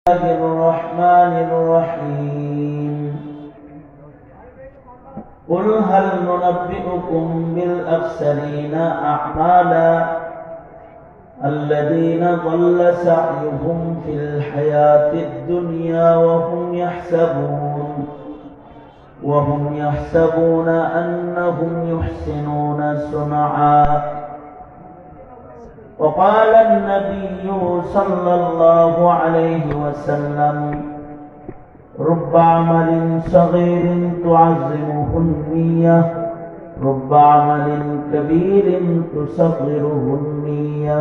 الله الرحمن الرحيم قل هل ننبئكم بالأخسرين أعمالا الذين ضل سعيهم في الحياة الدنيا وهم يحسبون أنهم يحسنون صنعا. وقال النبي صلى الله عليه وسلم رب عمل صغير تعظمه النية رب عمل كبير تصغره النية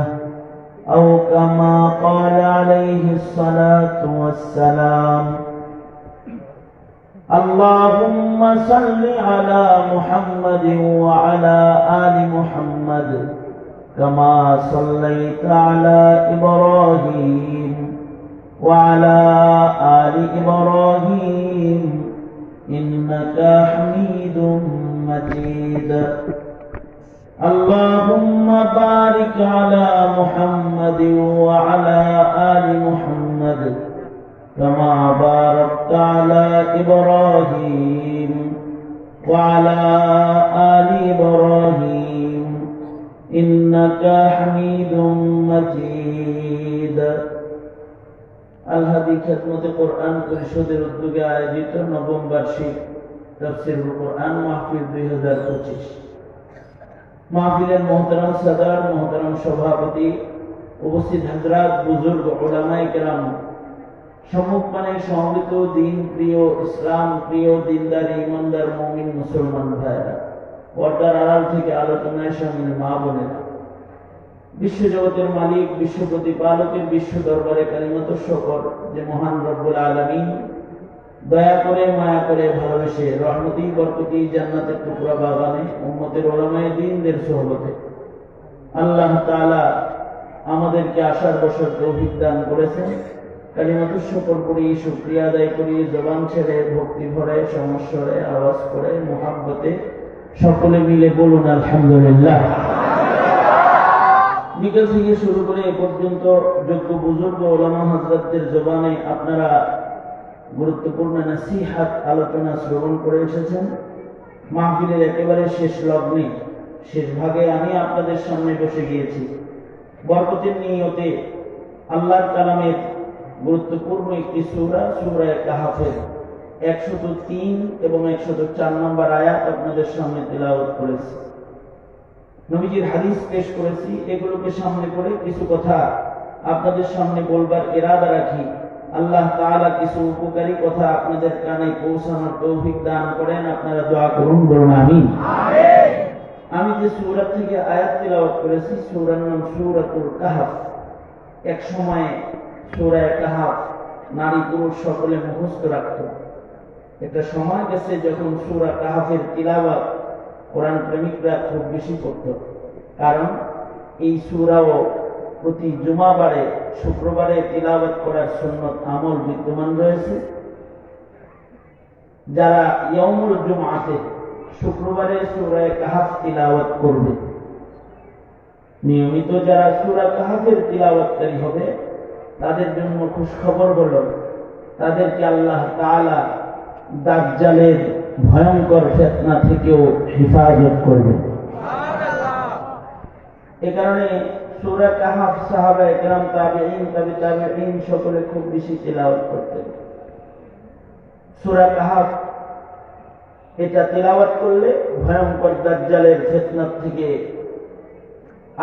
أو كما قال عليه الصلاة والسلام. اللهم صل على محمد وعلى آل محمد كما صليت على إبراهيم وعلى آل إبراهيم إنك حميد مجيد. اللهم بارك على محمد وعلى آل محمد كما باركت على إبراهيم وعلى آل إبراهيم إنك حميد مجيد. আল-হাদি খিদমতে কোরআন পরিষদের উদ্যোগে আয়োজিত নবম বার্ষিক তাফসীরুল কোরআন মাহফিল 2025 মাহফিলের মোহতারাম সাদার, মোহতারাম সভাপতি, উপস্থিত হযরত, বুজুর্গ, উলামায়ে কেরাম, সম্মুখপানে সমবেত দিন প্রিয়, ইসলাম প্রিয়, দিনদার, ঈমানদার মুমিন মুসলমান ভাইরা, পর্দার আড়াল থেকে আলোচনায় শামিল মা বোনেরা, বিশ্বজগতের মালিক, বিশ্ব প্রতিপালকের বিশ্ব দরবারে কালিমাত শুকর যে মহান রব্বুল আলামিন দয়া করে, মায়া করে, ভালোবেসে রহমতি বরকতি জান্নাতের টুকরা বাগানে উম্মতের উলামায়ে দ্বীনদের সোহবতে আল্লাহ তাআলা আমাদেরকে আসার বছর তৌফিক দান করেছেন। কালিমাত শুকর করি, শুকরিয়া আদায় করি, জবান ছেড়ে ভক্তি ভরে সমস্বরে আওয়াজ করে মুহাব্বতে সকলে মিলে বলুন আলহামদুলিল্লাহ। বিকেল থেকে শুরু করে এ পর্যন্ত যোগ্য বুজুর্গ ওলামা হযরতদের জবানে আপনারা গুরুত্বপূর্ণ নসিহত আলোচনা শ্রবণ করে এসেছেন। মাহফিলের একেবারে শেষ লগ্নে, শেষ ভাগে আমি আপনাদের সামনে বসে গিয়েছি বরকতের নিয়তে আল্লাহর কালামের গুরুত্বপূর্ণ একটি সূরা, সূরা কাহফের 103 এবং 104 নম্বর আয়াত আপনাদের সামনে তেলাওয়াত করেছি। নবীজির হাদিস পেশ করেছি। এগুলোকে সামনে করে কিছু কথা আপনাদের সামনে বলবার ইরাদা রাখি। আল্লাহ তাআলা কিছু উপকারী কথা আপনাদের কানে পৌঁছানোর তৌফিক দান করেন। আপনারা দোয়া করুন, বলুন আমিন। আমি যে সূরা থেকে আয়াত তেলাওয়াত করেছি, সূরার নাম সূরাতুল কাহফ। এক সময়ে সূরা কাহফ নারী পুরুষ সকলে মুখস্থ রাখত। একটা সময় গেছে যখন সূরা কাহফের তিলাওয়াত কোরআন প্রেমিকরা খুব বেশি করত, কারণ এই সূরাও প্রতি জুমাবারে, শুক্রবারে তিলাওয়াত করার সুন্নত আমল বিদ্যমান রয়েছে। যারা ইয়াউমুল জুমআতে শুক্রবারে সূরা কাহফ তিলাওয়াত করবে, নিয়মিত যারা সূরা কাহফের তিলাওয়াতকারী হবে, তাদের জন্য খুশখবর হলো তাদেরকে আল্লাহ তাআলা দাজ্জালের ভয়ঙ্কর ফিতনা থেকেও হেফাজত করবে। এ কারণে সূরা কাহফ সাহাবায়ে কেরাম, তাবেঈন, তাবেঈন সকলে খুব বেশি তিলাওয়াত করতেন। সূরা কাহফ এটা তিলাওয়াত করলে ভয়ঙ্কর দাজ্জালের ফিতনা থেকে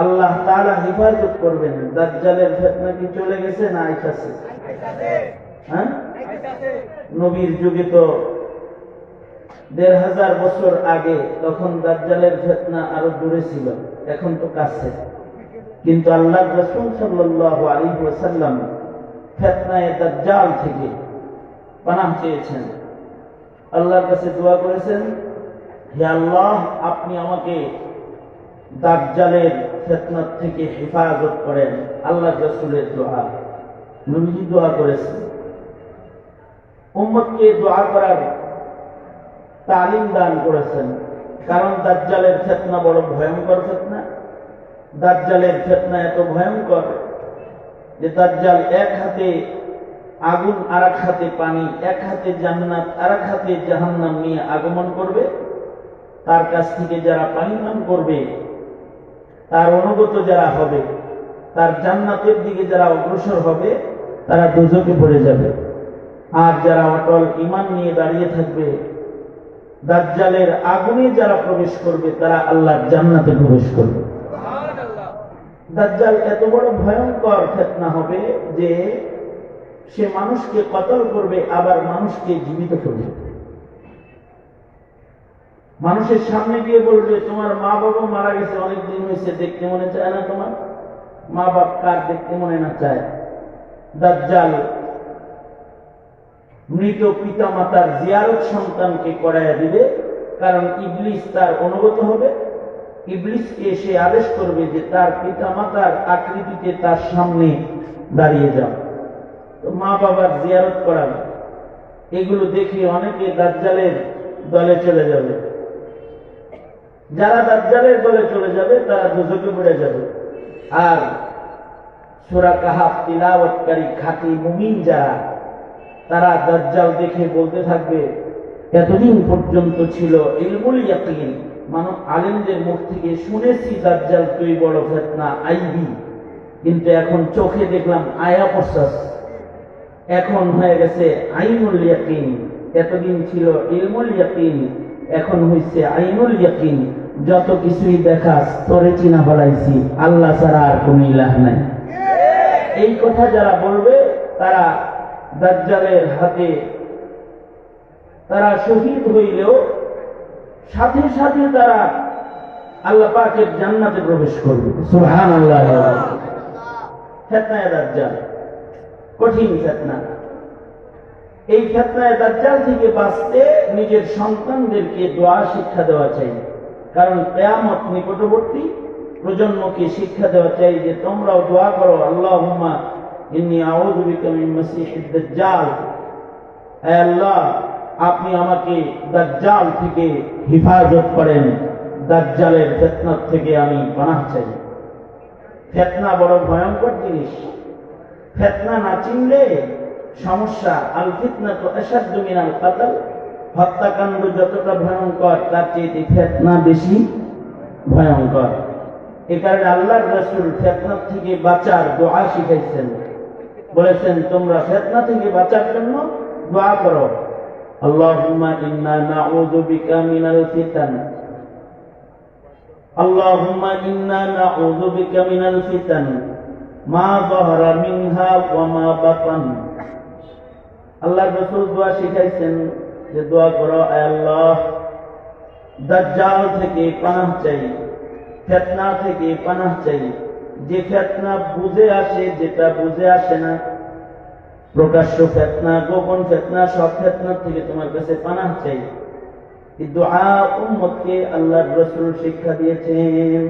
আল্লাহ তাআলা হেফাজত করবেন। দাজ্জালের ফিতনা কি চলে গেছে না আইতাছে? হ্যাঁ, নবীর যুগে তো ১৫০০ বছর আগে, তখন দাজ্জালের ফিতনা আরো দূরে ছিল, এখন তো কাছে। কিন্তু আল্লাহর রাসূল সাল্লাল্লাহু আলাইহি ওয়াসাল্লাম ফিতনায়ে দাজ্জাল থেকে পানাহ চেয়েছেন, আল্লাহর কাছে দোয়া করেছেন, হে আল্লাহ, আপনি আমাকে দাজ্জালের ফিতনা থেকে হেফাজত করেন। আল্লাহর রাসূলের দোয়া, নবীজি দোয়া করেছেন। উম্মতকে দোয়া করার তালিম দান করেছেন, কারণ দাজ্জালের ফিতনা বড় ভয়ঙ্কর ফিতনা। দাজ্জালের ফিতনা এত ভয়ঙ্কর যে দাজ্জাল এক হাতে আগুন আর এক হাতে পানি, এক হাতে জান্নাত আর এক হাতে জাহান্নাম নিয়ে আগমন করবে। তার কাছ থেকে যারা পানি পান করবে, তার অনুগত যারা হবে, তার জান্নাতের দিকে যারা অগ্রসর হবে, তারা দোজখে পড়ে যাবে। আর যারা অটল ঈমান নিয়ে দাঁড়িয়ে থাকবে, দাজ্জালের আগুনে যারা প্রবেশ করবে, তারা আল্লাহর জান্নাতে প্রবেশ করবে। দাজ্জাল এত বড় ভয়ঙ্কর ফিতনা হবে যে সে মানুষকে কতল করবে, আবার মানুষকে জীবিত করবে। মানুষের সামনে গিয়ে বলবে, তোমার মা বাবা মারা গেছে, অনেক দিন হয়েছে, দেখতে মনে চায় না? তোমার মা বাপ কার দেখতে মনে না চায়? দাজ্জাল মৃত পিতা মাতার জিয়ারত সন্তানকে করাইয়া দিবে, কারণ ইবলিস তার অনুগত হবে। ইবলিসকে সে আদেশ করবে যে তার পিতা মাতার আকৃতিতে তার সামনে দাঁড়িয়ে যাও, তো মা বাবার জিয়ারত করাবে। এগুলো দেখে অনেকে দাজ্জালের দলে চলে যাবে। যারা দাজ্জালের দলে চলে যাবে তারা দোজখে পড়ে যাবে। আর সূরা কাহাফ তিলাওয়াতকারী খাঁটি মুমিন যারা, তারা দাজ্জাল দেখে বলতে থাকবে, এতদিন পর্যন্ত ছিল ইলমুল ইয়াকিন, মানে আলেমদের মুখ থেকে শুনেছি দাজ্জাল তুই বড় ফিতনা আইবি, কিন্তু এখন চোখে দেখলাম আয়া পড়ছস, এখন হয়ে গেছে আইনুল ইয়াকিন। এতদিন ছিল ইলমুল ইয়াকিন, এখন হইছে আইনুল ইয়াকিন। যত কিছুই দেখাস তোরে চিনা ফেলাইছি, আল্লাহ ছাড়া আর কোন ইলাহ নাই। এই কথা যারা বলবে তারা দাজ্জালের হাতে তারা শহীদ হইলেও সাথে সাথে তারা আল্লাহ পাকের জান্নাতে প্রবেশ করবে। সুবহানাল্লাহ। ফিতনায়ে দাজ্জাল কঠিন ফিতনা। এই ফিতনায়ে দাজ্জাল থেকে বাঁচতে নিজের সন্তানদেরকে দোয়া শিক্ষা দেওয়া চাই, কারণ কিয়ামত নিকটবর্তী। প্রজন্মকে শিক্ষা দেওয়া চাই যে তোমরাও দোয়া করো, আল্লাহুম্মা ইন্নী আউযু বিকা মিন মাসিহিদ দাজ্জাল, হে আল্লাহ আপনি আমাকে দাজ্জাল থেকে হেফাজত করেন, দাজ্জালের ফিতনা থেকে আমি পানাহ চাই। ফিতনা বড় ভয়ঙ্কর জিনিস। ফিতনা না চিনলে সমস্যা। আল ফিতনাতু আশাদ্দু মিনাল কতল, হত্যাকাণ্ড যতটা ভয়ঙ্কর তার চেয়ে ফিতনা বেশি ভয়ঙ্কর। এই কারণে আল্লাহর রাসূল ফিতনা থেকে বাঁচার দোয়া শিখাইছেন, বলেছেন তোমরা ফিতনা থেকে বাঁচার জন্য দোয়া করো, আল্লাহুম্মা ইন্না নাউযু বিকা মিনাল ফিতান, আল্লাহুম্মা ইন্না নাউযু বিকা মিনাল ফিতান মা যাহারা মিনহা ওয়া মা বাতান। আল্লাহর রাসূল দোয়া শিখাইছেন যে দোয়া করো, আয় আল্লাহ দাজ্জাল থেকে পানাহ চাই, ফিতনা থেকে পানাহ চাই। যে ফিতনা বুঝে আসে, যেটা বুঝে আসে না, প্রকাশ্য ফিতনা, গোপন ফিতনা, সব ফিতনা থেকে তোমার কাছে পানাহ চাই। এই দোয়া উম্মতকে আল্লাহর রাসূল শিক্ষা দিয়েছেন।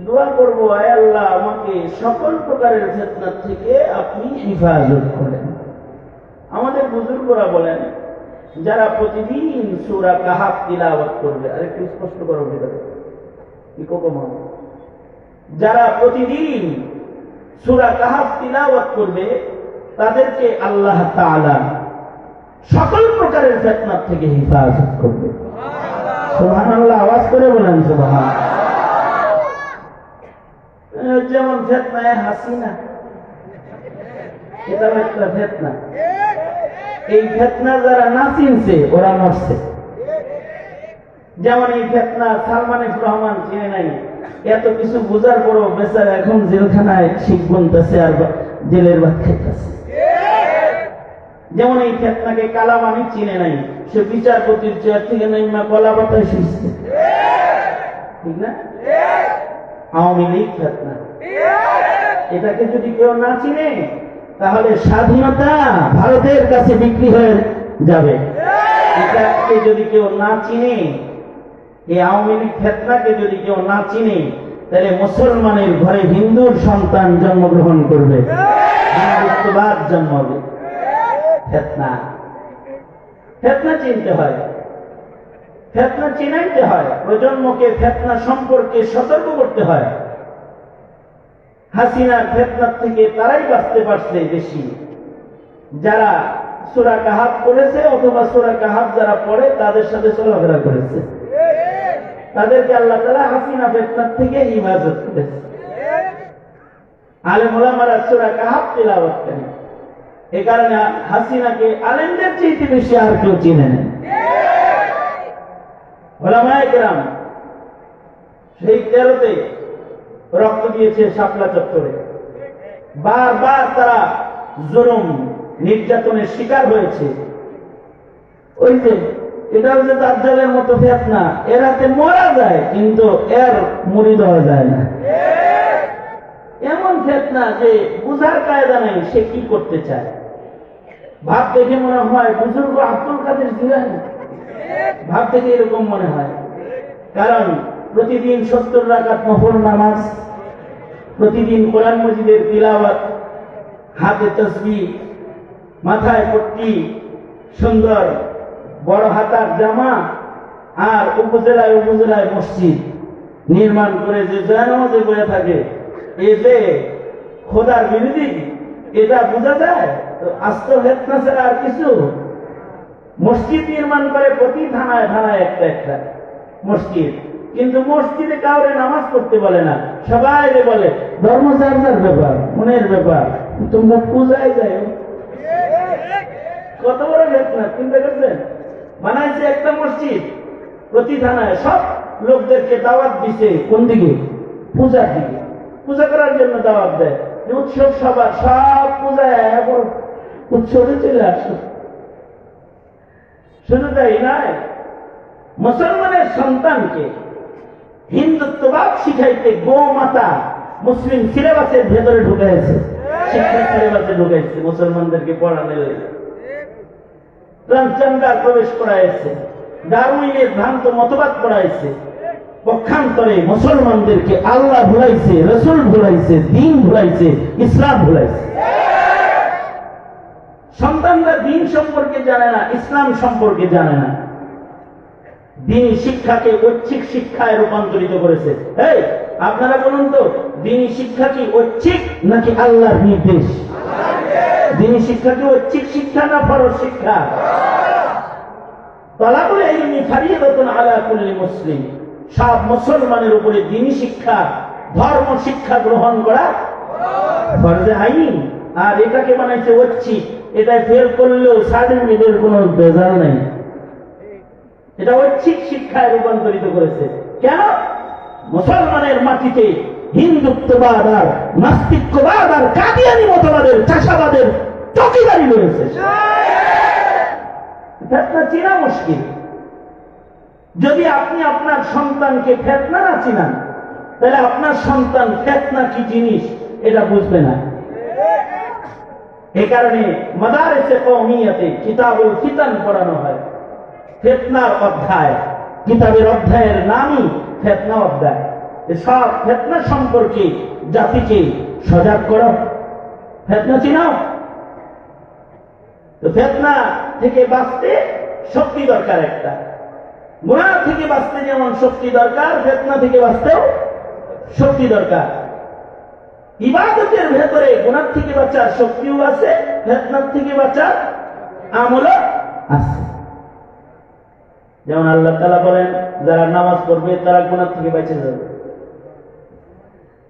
দোয়া করব, আয় আল্লাহ আমাকে সকল প্রকারের ফিতনা থেকে আপনি হেফাজত করেন। আমাদের বুজুর্গরা বলেন, যারা প্রতিদিন সূরা কাহাফ তিলাওয়াত করবে, আরেকটু স্পষ্ট করো ভিতরে কি কম, যারা প্রতিদিন সূরা কাহাফ তিলাওয়াত করবে তাদেরকে আল্লাহ তাআলা সকল প্রকারের ফিতনা থেকে হেফাজত করবে। সুবহানাল্লাহ। আওয়াজ করে বলেন সুবহানাল্লাহ। যেমন ফিতনায়ে হাসিনা, এটা একটা ফিতনা। এই ফিতনা যারা না চিনছে ওরা মরছে। যেমন এই ফিতনা সালমান এফ রহমান চিনে নাই, এত কিছু বোঝার পরও বেচারা এখন জেলখানায় শিখ গুনতেছে আর জেলের ভাত খাইতেছে। যেমন এই ফিতনাকে কালামানি চিনে নাই, সে বিচারপতির চেয়ার থেকে নাইমা কলা পাতায় শুইছে, ঠিক না? আওয়ামী লীগ ফিতনা। এটাকে যদি কেউ না চিনে তাহলে স্বাধীনতা ভারতের কাছে বিক্রি হয়ে যাবে। এটাকে যদি কেউ না চিনে, এই আওয়ামী লীগ ফিতনাকে যদি কেউ না চিনে, তাহলে মুসলমানের ঘরে হিন্দুর সন্তান জন্মগ্রহণ করবে, হিন্দুত্ববাদ জন্মাবে। ফিতনা ফিতনা চিনতে হয়, ফিতনা চিনাইতে হয়, প্রজন্মকে ফিতনা সম্পর্কে সতর্ক করতে হয়। হাসিনার ফিতনা থেকে তারাই বাঁচতে পারছে বেশি, যারা সূরা কাহাফ পড়েছে অথবা সূরা কাহাফ যারা পড়ে তাদের সাথে চলাফেরা করেছে, তাদেরকে আল্লাহ তাআলা হাসিনা ফিতনার থেকে হিফাজত করেছে। আলেম ওলামারা সূরা কাহাফ তিলাওয়াত করেন, এই কারণে হাসিনাকে আলেমদের চেয়ে বেশি আর কেউ চিনে না। ওলামায়ে কেরাম সেই 13তে রক্ত দিয়েছে শাপলা চত্বরে, বারবার তারা জুলুম নির্যাতনের শিকার হয়েছে। ওই যে এটা হচ্ছে দাজ্জালের মতো ফিতনা, এরাতে মরা যায় কিন্তু এর মুরিদ হওয়া যায় না। এমন ফিতনা যে বুঝার কায়দা নাই সে কি করতে চায়। ভাব দেখে মনে হয় বুজুর্গ আব্দুল কাদের জিলানী, ভাব থেকে এরকম মনে হয়। কারণ প্রতিদিন 70 রাকাত নফল নামাজ, প্রতিদিন কোরআন মজিদের তিলাওয়াত, হাতে তাসবিহ, মাথায় পট্টি, সুন্দর বড় হাতার জামা, আর উপজেলায় উপজেলায় মসজিদ নির্মাণ করে যে জানামাজে বয়ে থাকে, এই যে খোদার বিরোধী, এটা বোঝা যায়। আস্ত ফিতনা ছাড়া আর কিছু। মসজিদ নির্মাণ করে প্রতি থানায় থানায় একটা একটা মসজিদ, কিন্তু মসজিদে কাউরে নামাজ পড়তে বলে না, সবাই বলে ধর্মচর্চার ব্যাপার, মনের ব্যাপার, তোমরা পূজায় যায়। কত বড় ফিতনা চিন্তা করছেন। বানাইছে একটা মসজিদ প্রতি থানায়, সব লোকদেরকে দাওয়াত দিছে কোন দিকে? পূজার দিকে, পূজা করার জন্য দাওয়াত দেয়। উৎসব সবার সব পূজায় উৎসবে চলে আসে। শুধু তাই নয়, মুসলমানের সন্তানকে হিন্দুত্ববাদ শিখাইতে গোমাতা মুসলিম সিলেবাসের ভেতরে ঢুকাইছে, শিক্ষা সিলেবাসে ঢুকাইছে, মুসলমানদেরকে পড়ানোর ট্রান্সজেন্ডার প্রবেশ করাইছে, ডারউইনের ভ্রান্ত মতবাদ পড়াইছে। পক্ষান্তরে মুসলমানদেরকে আল্লাহ ভুলাইছে, রসুল ভুলাইছে, দিন ভুলাইছে, ইসলাম ভুলাইছে। সন্তানরা দিন সম্পর্কে জানে না, ইসলাম সম্পর্কে জানে না। দিনী শিক্ষাকে ঐচ্ছিক শিক্ষায় রূপান্তরিত করেছে। এই আপনারা বলুন তো, দিনী শিক্ষা কি ঐচ্ছিক নাকি আল্লাহর নির্দেশ? দিনী শিক্ষা কি ঐচ্ছিক শিক্ষা না ফরজ শিক্ষা? তালাবুল ইলমি ফারিয়াদাতুন আলা কুল্লি মুসলিম, সব মুসলমানের উপরে দিনী শিক্ষা, ধর্ম শিক্ষা গ্রহণ করা ফরজে আইন। আর এটাকে বানাইছে ঐচ্ছিক, এটা ফেল করলেও সার্টিফিকেটের কোনো ভেজাল নেই। এটা ঐচ্ছিক শিক্ষায় রূপান্তরিত করেছে। কেন? মুসলমানের মাটিতে হিন্দুত্ববাদ আর নাস্তিক্যবাদ আর কাদিয়ানি মতবাদের, চাষাবাদের চকিদারি রয়েছে। ফিতনা চেনা মুশকিল। যদি আপনি আপনার সন্তানকে ফিতনা না চিনান, তাহলে আপনার সন্তান ফিতনা কি জিনিস এটা বুঝবে না। এই কারণে মাদারিসে কওমিয়াতে কিতাবুল ফিতান পড়ানো হয়। ফিতনার অধ্যায়, কিতাবের অধ্যায়ের নামই ফিতনা অধ্যায়। সব ফিতনা সম্পর্কে জাতিকে সজাগ করো, ফিতনা চিনাও। তো ফিতনা থেকে বাঁচতে শক্তি দরকার একটা। গুনাহ থেকে বাঁচতে যেমন শক্তি দরকার, ফিতনা থেকে বাঁচতেও শক্তি দরকার। ইবাদতের ভেতরে গুনাহ থেকে বাঁচার শক্তিও আছে, ফিতনার থেকে বাঁচার আমলও আছে। যেমন আল্লাহ তাআলা বলেন, যারা নামাজ পড়বে তারা গুনাহ থেকে বেঁচে যাবে।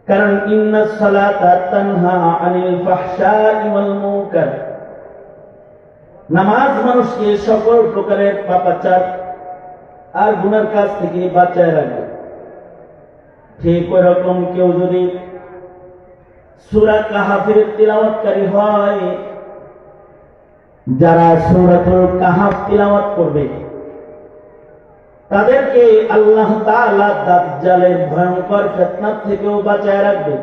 কারণ ইন্নাস সালাতা তানহা আনিল ফাহশাই ওয়াল মুনকার, নামাজ মানুষকে সকল প্রকারের পাপাচার আর গুনার কাজ থেকে বাঁচায় রাখবে। ঠিক ওই রকম কেউ যদি সূরা কাহাফের তিলাওয়াতকারী হয়, যারা সূরাতুল কাহাফ তিলাওয়াত করবে তাদেরকে আল্লাহ তাআলা দাজ্জালের ভয়ঙ্কর ফিতনা থেকেও বাঁচায় রাখবে।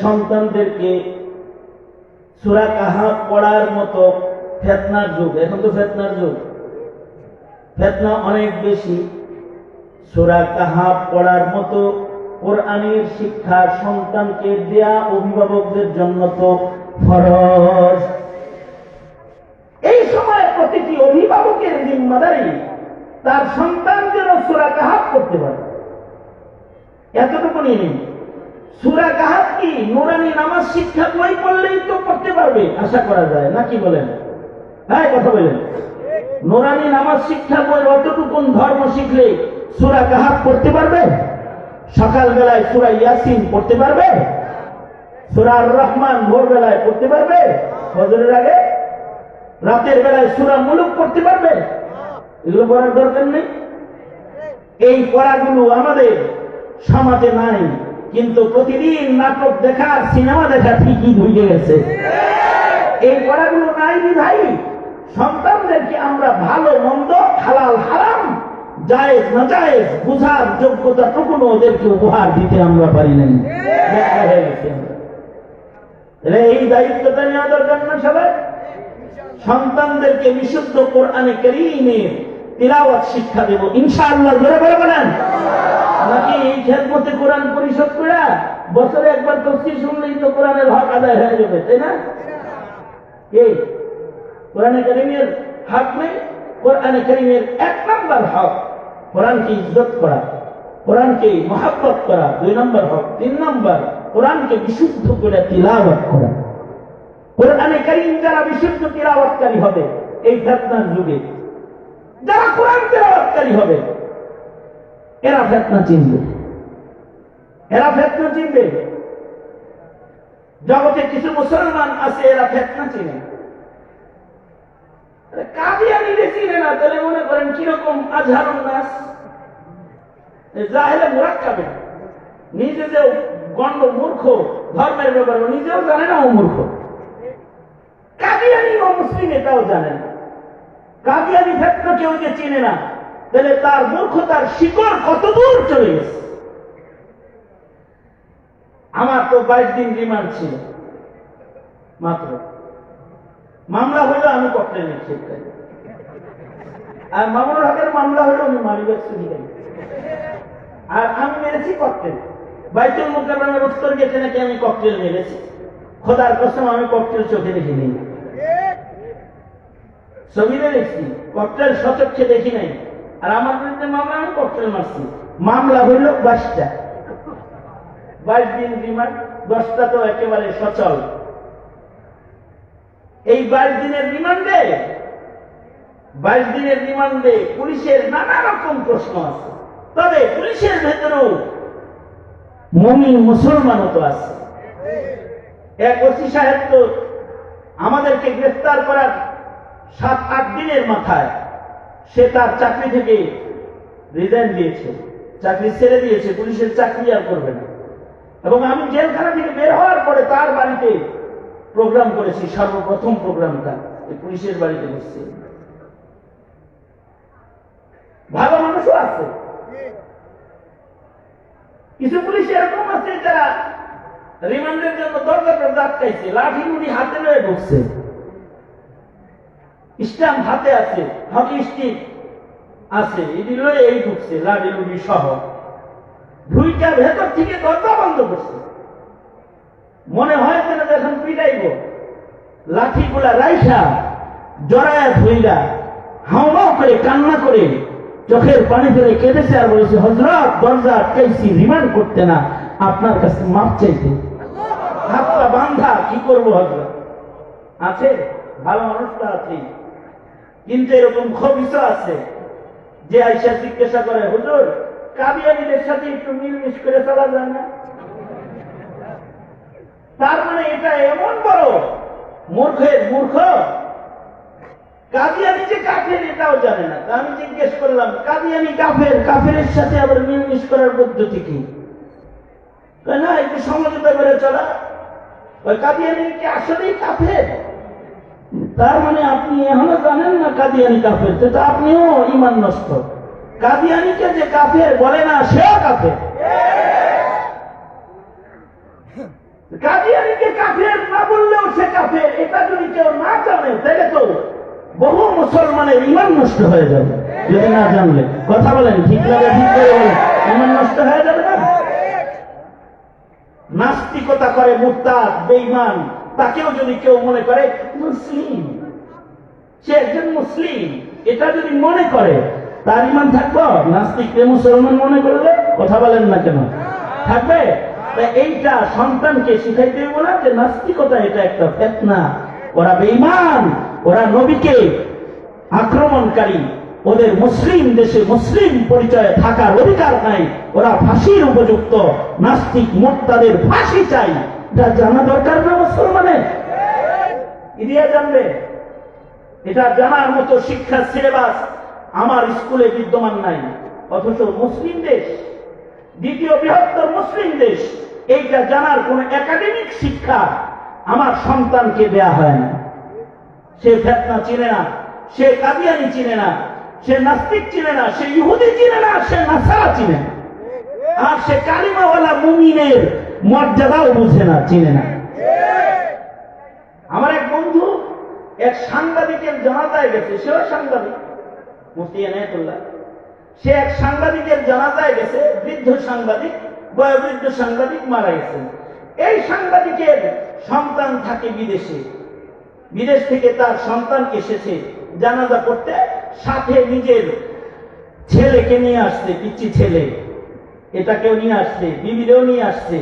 সন্তানদেরকে সূরা কাহাফ পড়ার মতো ফিতনার যুগ, এখন তো ফিতনার যুগ, ফিতনা অনেক বেশি। সূরা কাহাফ পড়ার মতো কোরআনের শিক্ষা সন্তানকে দেয়া অভিভাবকদের জন্য তো ফরজ। এই সময় প্রতিটি অভিভাবকের জিম্মাদারি তার সন্তান যেন সূরা কাহাফ করতে পারে, এতটুকু নেই। সূরা কাহাফ কি নুরানি নামাজ শিক্ষা বই পড়লেই তো পড়তে আশা করা যায়, নাকি বলেন? হ্যাঁ, কথা বলেন। নুরানি নামাজ শিক্ষা বইয়ের অতটুকুন ধর্ম শিখলে সূরা কাহাফ পড়তে পারবে? সকালবেলায় সূরা ইয়াসিন পড়তে পারবে? সূরা আর রহমান ভোরবেলায় পড়তে পারবে ফজরের আগে? রাতের বেলায় সূরা মুলুক পড়তে পারবে? এগুলো পড়ার দরকার নেই। এই পড়াগুলো আমাদের সমাজে নাই, কিন্তু প্রতিদিন নাটক দেখা, সিনেমা দেখা ঠিকই ঢুকে গেছে। এই পড়াগুলো নাই ভাই, সন্তানদেরকে আমরা ভালো মন্দ, হালাল হারাম, জায়েজ না জায়েজ বুঝার যোগ্যতাটুকুন ওদেরকে উপহার দিতে আমরা পারি নাই। এই দায়িত্বটা নেওয়া দরকার না সবাই? সন্তানদেরকে বিশুদ্ধ কোরআনে কারীমের তিলাওয়াত শিক্ষা দেব ইনশাআল্লাহ। জোরে বলে বলেন। নাকি এই খেদমতে কোরআন পরিশোধ করে বছরে একবার তাফসীর শুনলেই তো কোরআনের হক আদায় হয়ে যাবে, তাই না? এই কোরআনে কারীমের হক নেই। কোরআনে কারীমের এক নাম্বার হক কোরআনকে ইজ্জত করা, কোরআনকে মহব্বত করা 2 নম্বর হক। 3 নম্বর কোরআনকে বিশুদ্ধ করে তিলাওয়াত করা। কোরআনে কারীম যারা বিশুদ্ধ তিলাওয়াতকারী হবে এই ফিতনার যুগে, যারা কোরআন তিলাওয়াতকারী হবে এরা ফিতনা চিনবে, এরা ফিতনা চিনবে। জগতে কিছু মুসলমান আছে এরা ফিতনা চিনে, কাদিয়ানীরে চিনে না, তাহলে মনে করেন কিরকম আজহারুন নাস, জাহেলে মুরাক্কাবে, নিজে যে গণ্ড মূর্খ ধর্মের ব্যাপারে নিজেও জানে না ও মূর্খ। কাদিয়ানী ও মুসলিম এটাও জানে না। কাদিয়ানী ফিতনা কেউ যে চিনে না, তাহলে তার মূর্খতার শিকড় কত দূর চলে গেছে। আমার তো 22 দিন রিমান্ড ছিল মাত্র। মামলা হইলো আমি ককটেল নিক্ষেপ করি, আর মামুনুল হকের মামলা হইলো আমি মারিবেক চুরি করি, আর আমি মেরেছি ককটেল। বাইতুল মুকাররমের উত্তর গেটে নাকি আমি ককটেল মেরেছি। খোদার কসম আমি ককটেল চোখে দেখিনি, ছবিতে দেখছি, ককটেল সচক্ষে দেখি নাই। আর আমার বিরুদ্ধে মামলা, আমি ককটেল মারছি। মামলা হইল 22টা, 22 দিন রিমান্ড, 10টা তো একেবারে সচল। এই 22 দিনের রিমান্ডে, 22 দিনের রিমান্ডে পুলিশের নানা রকম প্রশ্ন আছে। তবে পুলিশের ভেতরেও মুমিন মুসলমানও তো আছে। এক ওসি সাহেব তো আমাদেরকে গ্রেফতার করার 7-8 দিনের মাথায় সে তার চাকরি থেকে রিজাইন দিয়েছে, চাকরি ছেড়ে দিয়েছে, পুলিশের চাকরি আর করবে না। এবং আমি জেলখানা থেকে বের হওয়ার পরে তার বাড়িতে প্রোগ্রাম করেছি, সর্বপ্রথম প্রোগ্রামটা পুলিশের বাড়িতে করছি। ভালো মানুষও আছে, কিছু পুলিশ এরকম আছে যারা রিমান্ডের জন্য দরজাটা আটকাইছে, লাঠি মুড়ি হাতে লয়ে ঢুকছে, স্ট্যাম্প হাতে আছে, হকি স্টিক আছে, এটি লয়ে এই ঢুকছে লাঠি মুড়ি সহ, ঢুইটা ভেতর থেকে দরজা বন্ধ করছে। মনে হয় যেন এখন পিটাইব, লাঠিগুলা রাইসা জড়ায়া ধুইলা হাওমাও করে কান্না করে চোখের পানি ফেলে কেঁদেছে আর বলেছে, হযরত দরজা আটকাইছি রিমান্ড করতে না, আপনার কাছে মাপ চাইতে। হাতটা বান্ধা, কি করবো হযরত? আছে ভালো মানুষটা আছে, কিন্তু এরকম খবিস আছে যে আইসা জিজ্ঞাসা করে, হুজুর কাদিয়ানীদের সাথে একটু মিলমিশ করে চলা যায় না? তার মানে এটা এমন বড় মূর্খের মূর্খ, কাদিয়ানী যে কাফের এটাও জানে না। আমি জিজ্ঞেস করলাম, কাদিয়ানী কাফের, কাফেরের সাথে আবার মিলমিশ করার পদ্ধতি কি? না, একটু সমঝোতা করে চলা। ওই কাদিয়ানী কি আসলেই কাফের? তার মানে আপনি এখনো জানেন না কাদিয়ানী কাফের, তো আপনিও ঈমান নষ্ট। কাদিয়ানীকে যে কাফের বলে না, সেও কাফের। কাদিয়ানীকে কাফের না বললেও সে কাফের, এটা যদি কেউ না জানে তাহলে তো বহু মুসলমানের ঈমান নষ্ট হয়ে যাবে। যদি না জানলে, কথা বলেন, ঠিক লাগে, ঠিক করে বলেন, ঈমান নষ্ট হয়ে যাবে না? নাস্তিকতা করে মুরতাদ বেঈমান, তাকেও যদি কেউ মনে করে মুসলিম, সে একজন মুসলিম, এটা যদি মনে করে, তার ঈমান থাকবে? নাস্তিককে মুসলমান মনে করলে, কথা বলেন না কেন, থাকবে? এইটা সন্তানকে শিখাইতে হবে না যে নাস্তিকতা এটা একটা ফিতনা, ওরা বেঈমান, ওরা নবীকে আক্রমণকারী, ওদের মুসলিম দেশে মুসলিম পরিচয়ে থাকার অধিকার নাই, ওরা ফাঁসির উপযুক্ত, নাস্তিক মোর্তাদের ফাঁসি চাই। এটা জানা দরকার না মুসলমানের? ইন্ডিয়া জানবে? এটা জানার মতো শিক্ষা সিলেবাস আমার স্কুলে বিদ্যমান নাই, অথচ মুসলিম দেশ, দ্বিতীয় বৃহত্তর মুসলিম দেশ, এইটা জানার কোন একাডেমিক শিক্ষা আমার সন্তানকে দেয়া হয় না। সে ফিতনা চিনে না, সে কাদিয়ানি চিনে না, সে নাস্তিক চিনে না, সে ইহুদি চিনে না, সে নাসারা চিনে না, আর সে কালিমাওয়ালা মুমিনের মর্যাদাও বুঝে না, চিনে না। আমার এক বন্ধু এক সাংবাদিকের জানাজায় গেছে, সেও সাংবাদিক, মুফতি এনায়েতুল্লাহ। সে এক সাংবাদিকের জানাজায় গেছে, বৃদ্ধ সাংবাদিক, বয়োবৃদ্ধ সাংবাদিক মারা গেছেন। এই সাংবাদিকের সন্তান থাকে বিদেশে, বিদেশ থেকে তার সন্তান এসেছে জানাজা পড়তে, সাথে নিজের ছেলেকে নিয়ে আসছে, পিচ্চি ছেলে, এটাকেও নিয়ে আসছে, বিবিরেও নিয়ে আসছে।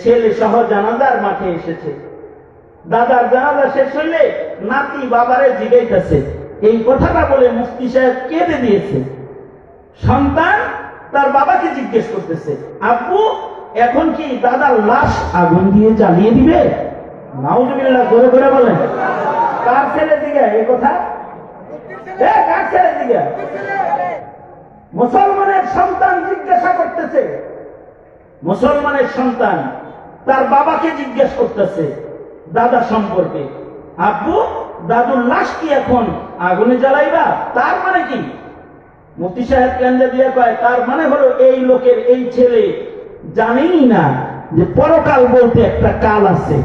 ছেলে সহ জানাজার মাঠে এসেছে। দাদার জানাজা শেষ হইলে নাতি বাবারে জিগাইতেছে, এই কথাটা বলে মুফতি সাহেব কেঁদে দিয়েছে। সন্তান তার বাবাকে জিজ্ঞেস করতেছে, আব্বু এখন কি দাদার লাশ আগুন দিয়ে জ্বালিয়ে দিবে? নাউজুবিল্লাহ, করে করে বলেন। কার ছেলে দিকে এই কথা? কার ছেলে দিকে? মুসলমানের সন্তান জিজ্ঞাসা করতেছে, মুসলমানের সন্তান তার বাবাকে জিজ্ঞেস করতেছে দাদা সম্পর্কে, আব্বু দাদুর লাশ কি এখন আগুনে জ্বালাইবা? তার মানে কি? মুফতি সাহেব কেন্দ্রে দিয়ে কয়, তার মানে হলো এই লোকের, এই ছেলে জানেই না যে পরকাল বলতে একটা কাল আছে,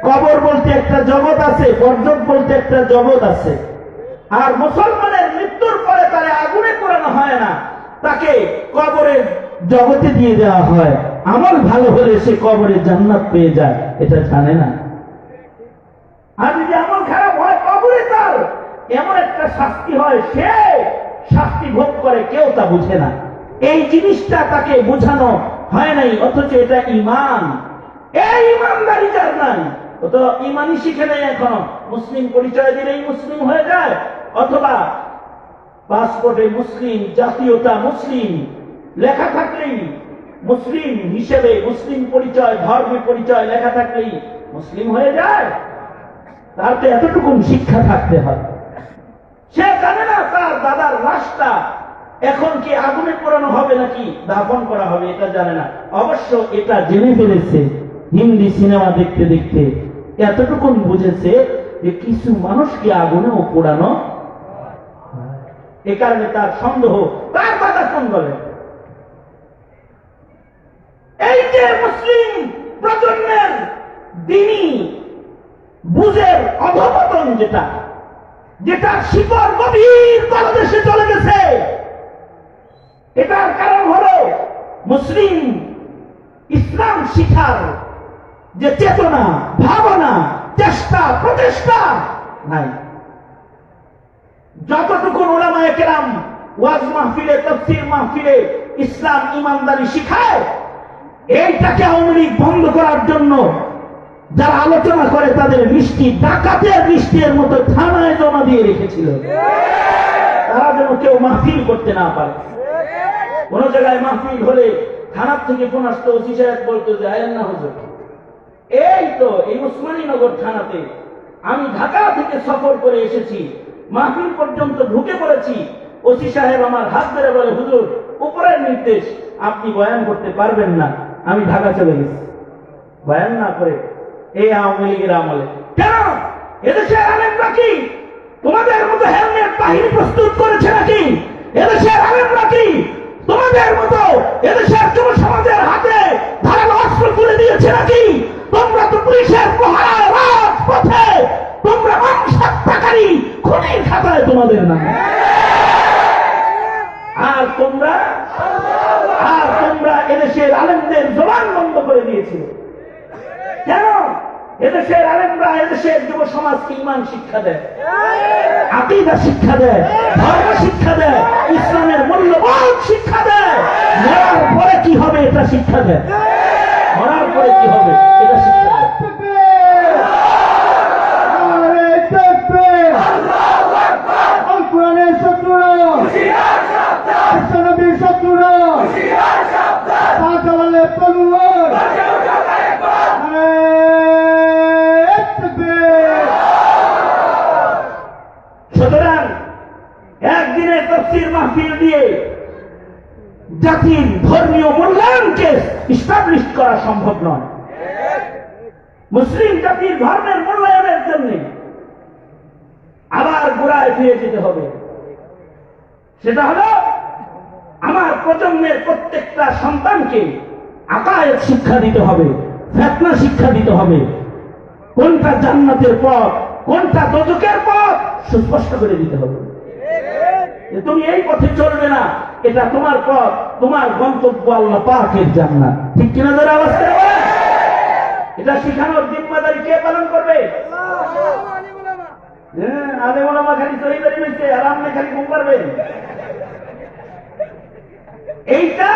কবর বলতে একটা জগৎ আছে, বরজত বলতে একটা জগৎ আছে। আর মুসলমানের মৃত্যুর পরে তারে আগুনে পোড়ানো হয় না, তাকে কবরের জগতে দিয়ে দেওয়া হয়। আমল ভালো হলে সে কবরে জান্নাত পেয়ে যায়, এটা জানে না। আর যদি আমল খারাপ হয়, কবরে তার এমন একটা শাস্তি হয়, সে শাস্তি ভোগ করে, কেউ তা বুঝে না। এই জিনিসটা তাকে বোঝানো হয় নাই, অথচ এটা ঈমান। এই ঈমানদারি যার নাই, ও তো ঈমানই শিখে নেই এখনো। মুসলিম পরিচয় দিলেই মুসলিম হয়ে যায়, অথবা পাসপোর্টে মুসলিম, জাতীয়তা মুসলিম লেখা থাকলেই মুসলিম হিসেবে, মুসলিম পরিচয়, ধর্মের পরিচয় লেখা থাকলেই মুসলিম হয়ে যায়। তার তো এতটুকু শিক্ষা থাকতে হয়। সে জানে না তার দাদার লাশটা এখন কি আগুনে পোড়ানো হবে নাকি দাফন করা হবে, এটা জানে না। অবশ্য এটা জেনে ফেলেছে হিন্দি সিনেমা দেখতে দেখতে, এতটুকু বুঝেছে যে কিছু মানুষকে আগুনেও পোড়ানো, এ কারণে তার সন্দেহ তার দাদা কোন বলে। এই যে মুসলিম প্রজন্মের দ্বীনি বুঝের অধঃপতন, যেটা শিকড় গভীর তলদেশে চলে গেছে, এটার কারণ হলো মুসলিম ইসলাম শিখার যে চেতনা, ভাবনা, চেষ্টা, প্রচেষ্টা নাই। যতটুকু উলামায়ে কেরাম ওয়াজ মাহফিলে, তাফসীর মাহফিলে ইসলাম ইমানদারি শিখায়, এইটাকে আওয়ামী লীগ বন্ধ করার জন্য যারা আলোচনা করে তাদের মিষ্টি ডাকাতের মিষ্টির মতো থানায় জমা দিয়ে রেখেছিল, তারা যেন কেউ মাহফিল করতে না পারে। কোন জায়গায় মাহফিল হলে থানার থেকে ফোন আসতো, ওসি সাহেব বলতো যে আয়েন না হুজুর, এই তো এই উসমানীনগর থানাতে আমি ঢাকা থেকে সফর করে এসেছি, মাহফিল পর্যন্ত ঢুকে পড়েছি, ওসি সাহেব আমার হাত ধরে বলে, হুজুর উপরের নির্দেশ, আপনি বয়ান করতে পারবেন না, আমি ঢাকা চলে গেছি। বয়ান না করে এই আওয়ামী লীগের আমলে কেন? এদেশের আলেমরা কি তোমাদের মতো হেলমেট বাহিনী প্রস্তুত করেছে নাকি? এদেশের আলেমরা কি তোমাদের মতো এদেশের যুব সমাজের হাতে ধারালো অস্ত্র তুলে দিয়েছে নাকি? তোমরা তো পুলিশের প্রহারায় রাজপথে, তোমরা মাংসাত্যাকারী খুনির খাতায় তোমাদের নাম। আর তোমরা এদেশের আলেমদের জবান বন্ধ করে দিয়েছিল কেন? এদেশের আলেমরা এদেশের যুব সমাজকে ঈমান শিক্ষা দেয়, আকীদা শিক্ষা দেয়, ধর্ম শিক্ষা দেয়, ইসলামের মূল্যবোধ শিক্ষা দেয়। মরার পরে কি হবে এটা শিক্ষা দেয়, মরার পরে কি হবে এটা শিক্ষা দেয়। জাতির ধর্মীয় মূল্যায়নকে ইস্টাবলিশ করা সম্ভব নয়। মুসলিম জাতির ধর্মের মূল্যায়নের জন্য আবার গোড়ায় ফিরে যেতে হবে। সেটা হলো আমার প্রজন্মের প্রত্যেকটা সন্তানকে আকায়েদ শিক্ষা দিতে হবে, ফিতনা শিক্ষা দিতে হবে। কোনটা জান্নাতের পথ, কোনটা দোজখের পথ সুস্পষ্ট করে দিতে হবে। তুমি এই পথে চলবে না, এটা তোমার পথ, তোমার গন্তব্য আল্লাহ পাকের জান্নাত। ঠিক কিনা যারা আওয়াজ করে বলেন? এটা শিখানোর জিম্মাদারি কে পালন করবে? আলেম ওলামা খালি তৈরি হয়েছে আর আপনি খালি ঘুম পারবেন। এইটা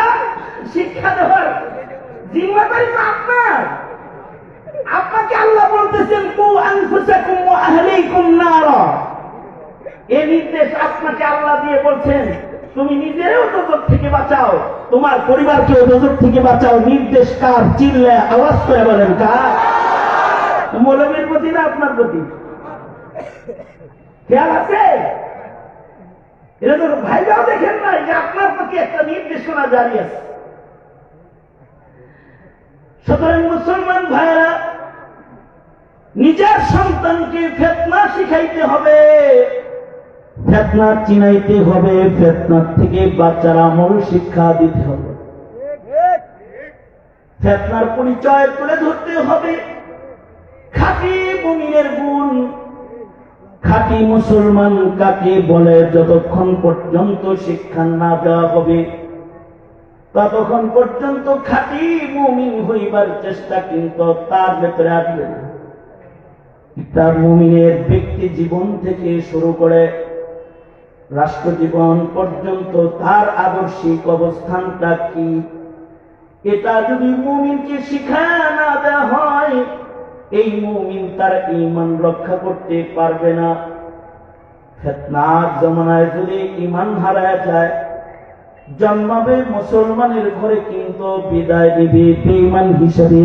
শিক্ষা দেওয়ার জিম্মাদারি তো আপনার। আপনাকে আল্লাহ বলতেছেন কু আনফুসাকুম ওয়া আহলিকুম নারা। এই নির্দেশ আপনাকে আল্লাহ দিয়ে বলছেন তুমি নিজেরও দোজখ থেকে বাঁচাও, তোমার পরিবারকেও দোজখ থেকে বাঁচাও। নির্দেশ কার? চিল্লে আওয়াজ করে বলেন কার? মৌলবীর প্রতি না আপনার প্রতি? খেয়াল আছে? এটা তো ভাইরাও দেখেন নাই যে আপনার প্রতি একটা নির্দেশনা জারি আছে। সুতরাং মুসলমান ভাইরা নিজের সন্তানকে ফিতনা শিখাইতে হবে, ফিতনা চিনাইতে হবে, ফিতনার থেকে বাঁচার আমল শিক্ষা দিতে হবে, ফিতনার পরিচয় তুলে ধরতে হবে। খাঁটি মুমিনের গুণ, খাঁটি মুসলমান কাকে বলে যতক্ষণ পর্যন্ত শিক্ষা না দেওয়া হবে ততক্ষণ পর্যন্ত খাঁটি মুমিন হইবার চেষ্টা কিন্তু তার ভেতরে আসবে না। তার মুমিনের ব্যক্তি জীবন থেকে শুরু করে রাষ্ট্র জীবন পর্যন্ত তার আদর্শিক অবস্থানটা কি, এটা যদি মুমিনকে শিখায় না দেওয়া হয় এই মুমিন তার ঈমান রক্ষা করতে পারবে না। ফিতনার জমানায় যদি ঈমান হারায় যায়, জন্মাবে মুসলমানের ঘরে কিন্তু বিদায় দিবে বেঈমান হিসেবে,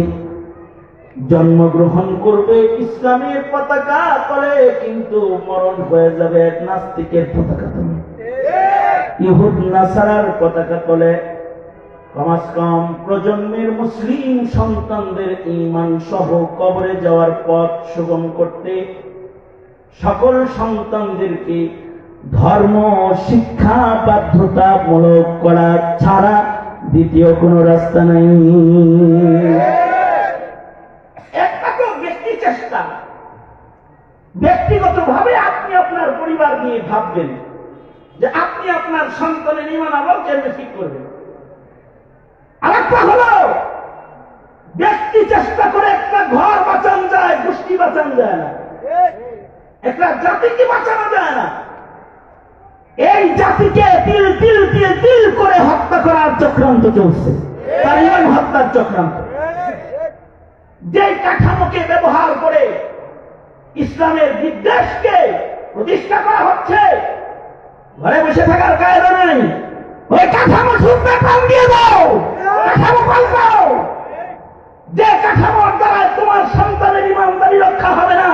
জন্মগ্রহণ করবে ইসলামের পতাকা তলে কিন্তু মরণ হয়ে যাবে এক নাস্তিকের পতাকা তলে, ইহুদ নাসারার পতাকা তলে। কমাস কম প্রজন্মের মুসলিম সন্তানদের ঈমান সহ কবরে যাওয়ার পথ সুগম করতে সকল সন্তানদেরকে ধর্ম শিক্ষা বাধ্যতামূলক করা ছাড়া দ্বিতীয় কোন রাস্তা নাই। একটা তো ব্যক্তি চেষ্টা, ব্যক্তিগতভাবে আপনি আপনার পরিবার নিয়ে ভাববেন যে আপনি আপনার সন্তানের ঈমান আমল কেমনে ঠিক করবেন। আরেকটা হলো ব্যক্তি চেষ্টা করে একটা ঘর বাঁচানো যায়, গোষ্ঠী বাঁচানো যায় না, একটা জাতিকে বাঁচানো যায় না। এই জাতিকে তিল তিল তিল তিল করে হত্যা করার চক্রান্ত চলছে, তার ঈমান হত্যার চক্রান্ত। যে কাঠামোকে ব্যবহার করে ইসলামের বিদ্বেষকে প্রতিষ্ঠা করা হচ্ছে, ঘরে বসে থাকার কায়দা নেই। ওই কাঠামো শুনতে প্রাণ দিয়ে দাও, কাঠামো পাল্টাও। যে কাঠামোর দ্বারা তোমার সন্তানের ইমানদারি রক্ষা হবে না,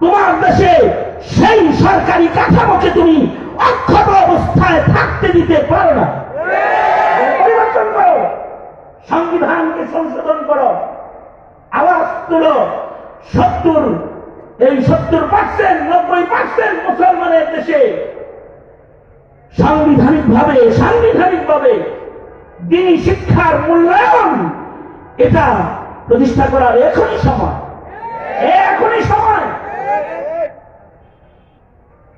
তোমার দেশে সেই সরকারি কাঠামোকে তুমি অক্ষত অবস্থায় থাকতে দিতে পারো না। পরিবর্তন করো, সংবিধানকে সংশোধন করো, আওয়াজ তুলো। 70% 90% মুসলমানের দেশে সাংবিধানিকভাবে দ্বীনি শিক্ষার মূল্যায়ন এটা প্রতিষ্ঠা করার এখনই সময়।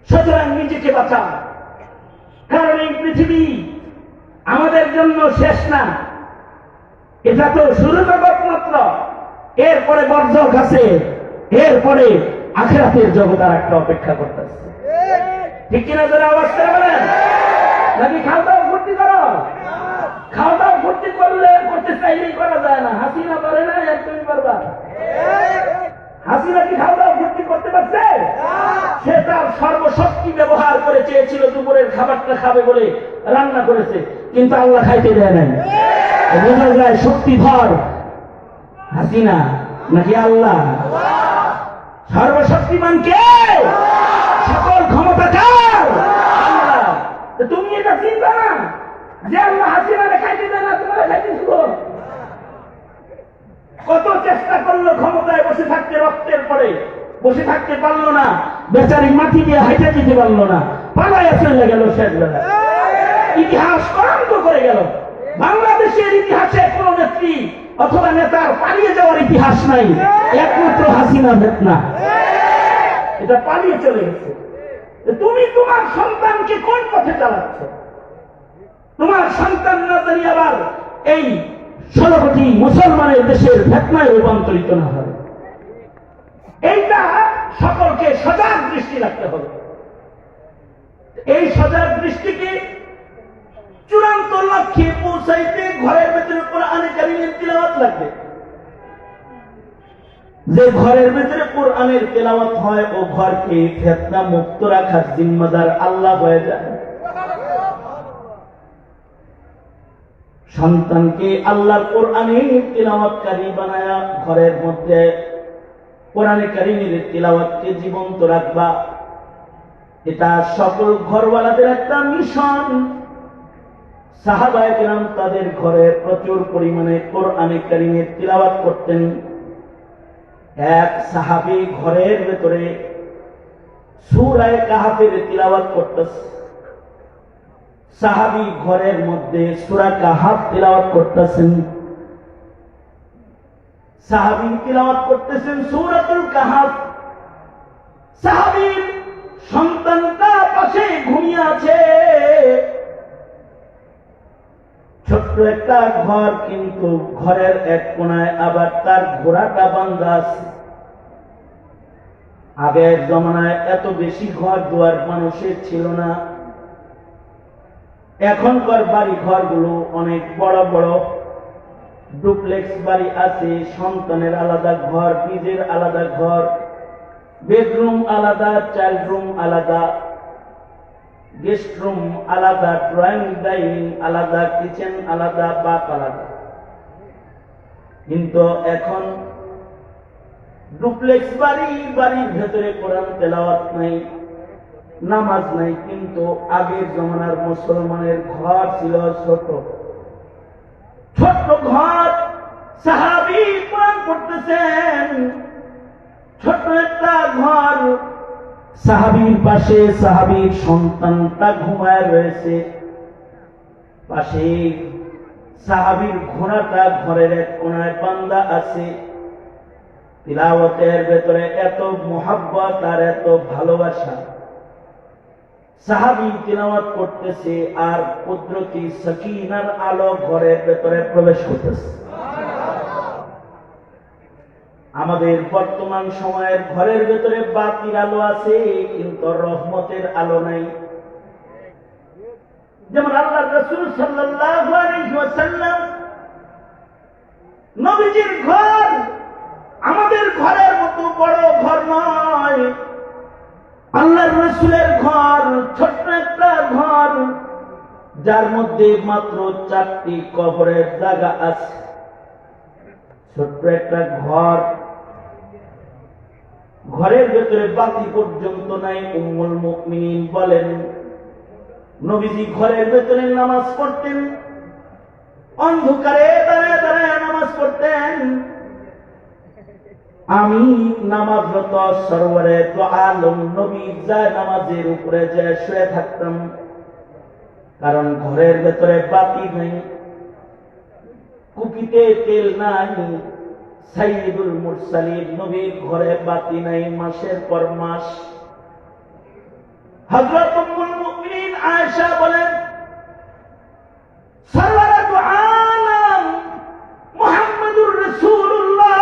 সুতরাং নিজেকে বাঁচান, কারণ এই পৃথিবী আমাদের জন্য শেষ না, এটা তো শুরু জগৎ মাত্র। এরপরে বর্জক আছে, এরপরে আখিরাতের জগৎ আর একটা অপেক্ষা করতেছে। ঠিক কিনা যারা আওয়াজ করে বলেন? নাকি খাওয়া দাওয়া ভর্তি করো? খাওয়া দাওয়া ভর্তি করতে চাইলেই করা যায় না। হাসিনা পারে না, আর তুমি পারবা? হাসিনা কি খাওয়া দাওয়া ভর্তি করতে পারছে? সে তার সর্বশক্তি ব্যবহার করে চেয়েছিল দুপুরের খাবারটা খাবে বলে রান্না করেছে, কিন্তু আল্লাহ খাইতে দেয় নাই। বোঝা যায় শক্তিধর হাসিনা নাকি আল্লাহ? সর্বশক্তিমান কে? সকল ক্ষমতা কার? আল্লাহ। তুমি এটা চিন্তা না, যে আল্লাহ হাসিনারে খাইতে দেয় না, তোমার খাইতে দিব? কত চেষ্টা করলো ক্ষমতায় বসে থাকতে, রক্তের পরে বসে থাকতে পারলো না, বেচারি মাটি দিয়ে হাইটা দিতে পারলো না, পালাইয়া চলে গেল শেষ বেলা। ইতিহাস কলঙ্ক করে গেল। বাংলাদেশের ইতিহাসে কোন নেত্রী অথবা নেতার পালিয়ে যাওয়ার ইতিহাস নাই, একমাত্র হাসিনা ফেতনা, এটা পালিয়ে চলে গেছে। তুমি তোমার সন্তানকে কোন পথে চালাচ্ছ? তোমার সন্তান না জানি আবার এই 16 কোটি মুসলমানের দেশের ফেতনায় রূপান্তরিত না হয়, এইটা সকলকে সজাগ দৃষ্টি রাখতে হবে। এই সজাগ দৃষ্টিকে চূড়ান্ত লক্ষ্যে পৌঁছাইতে ঘরের ভেতরে কোরআনে কারীমের তিলাওয়াত লাগবে। যে ঘরের ভেতরে কোরআনের তেলাওয়াত হয় ও ঘরকে ফিতনা মুক্ত রাখার জিম্মাদার আল্লাহ হয়ে যায়। সন্তানকে আল্লাহর কোরআনের তেলাওয়াতকারী বানায়া ঘরের মধ্যে কোরআনে কারীমের তেলাওয়াতকে জীবন্ত রাখবা, এটা সকল ঘরওয়ালাদের একটা মিশন। সাহাবায়ে কেরাম তাদের ঘরে প্রচুর পরিমাণে কোরআনে কারীমের তিলাওয়াত করতেন। এক সাহাবী ঘরের ভেতরে সূরা কাহফের তিলাওয়াত করতেছে। সাহাবী ঘরের মধ্যে সূরা কাহফ তিলাওয়াত করতেছেন। সাহাবী তিলাওয়াত করতেছেন সূরাতুল কাহফ। সাহাবীর সন্তানটা পাশে ঘুমিয়ে আছে। ছোট্ট একটা ঘর, কিন্তু ঘরের এক কোনায় আবার তার ঘোড়াটা বাঁধা আছে। আগের জমানায় এত বেশি ঘর দুয়ার মানুষের ছিল না। এখনকার বাড়ি ঘরগুলো অনেক বড় বড় ডুপ্লেক্স বাড়ি আছে। সন্তানের আলাদা ঘর, নিজের আলাদা ঘর, বেডরুম আলাদা, চাইল্ড রুম আলাদা, গেস্ট রুম আলাদা, ড্রয়িং ডাইনিং আলাদা, কিচেন আলাদা, বাথ আলাদা। কিন্তু এখন ডুপ্লেক্স বাড়ি, বাড়ির ভেতরে কোরআন তেলাওয়াত নাই, নামাজ নাই। কিন্তু আগের জমানার মুসলমানের ঘর ছিল ছোট ছোট্ট ঘর। সাহাবী কোরআন পড়তেছেন, ছোট্ট একটা ঘর। সাহাবীর পাশে সাহাবীর সন্তানটা ঘুমায় রয়েছে। পাশে সাহাবীর ঘোড়াটা ঘরের এক কোনায় বাঁধা আছে। তিলাওয়াতের ভেতরে এত মোহাব্বত আর এত ভালোবাসা। সাহাবী তিলাওয়াত করতেছে আর কুদরতি সাকিনার আলো ঘরের ভেতরে প্রবেশ করতেছে। আমাদের বর্তমান সময়ের ঘরের ভেতরে বাতির আলো আছে, কিন্তু রহমতের আলো নাই। যেমন আল্লাহর রাসূল সাল্লাল্লাহু আলাইহি ওয়াসাল্লাম, নবীজির ঘর আমাদের ঘরের মতো বড় ঘর নয়। আল্লাহর রাসূলের ঘর ছোট্ট একটা ঘর, যার মধ্যে মাত্র 4টি কবরের জায়গা আছে। ছোট্ট একটা ঘর, ঘরের ভেতরে বাতি পর্যন্ত নাই। উম্মুল মুমিনিন বলেন, নবীজি ঘরের ভেতরে নামাজ পড়তেন, অন্ধকারে দাঁড়ায় দাঁড়ায় নামাজ পড়তেন। আমি নামাজরত সরওয়ারে তো আলম নবী যায় নামাজের উপরে যায় শুয়ে থাকতাম, কারণ ঘরের ভেতরে বাতি নাই, কুপিতে তেল নাই। সাইয়্যিদুল মুরসালিন নবীর ঘরে বাতি নাই মাসের পর মাস। হযরত উম্মুল মুমিনিন আয়েশা বলেন, সরওয়ারাতু আলম মুহাম্মাদুর রাসূলুল্লাহ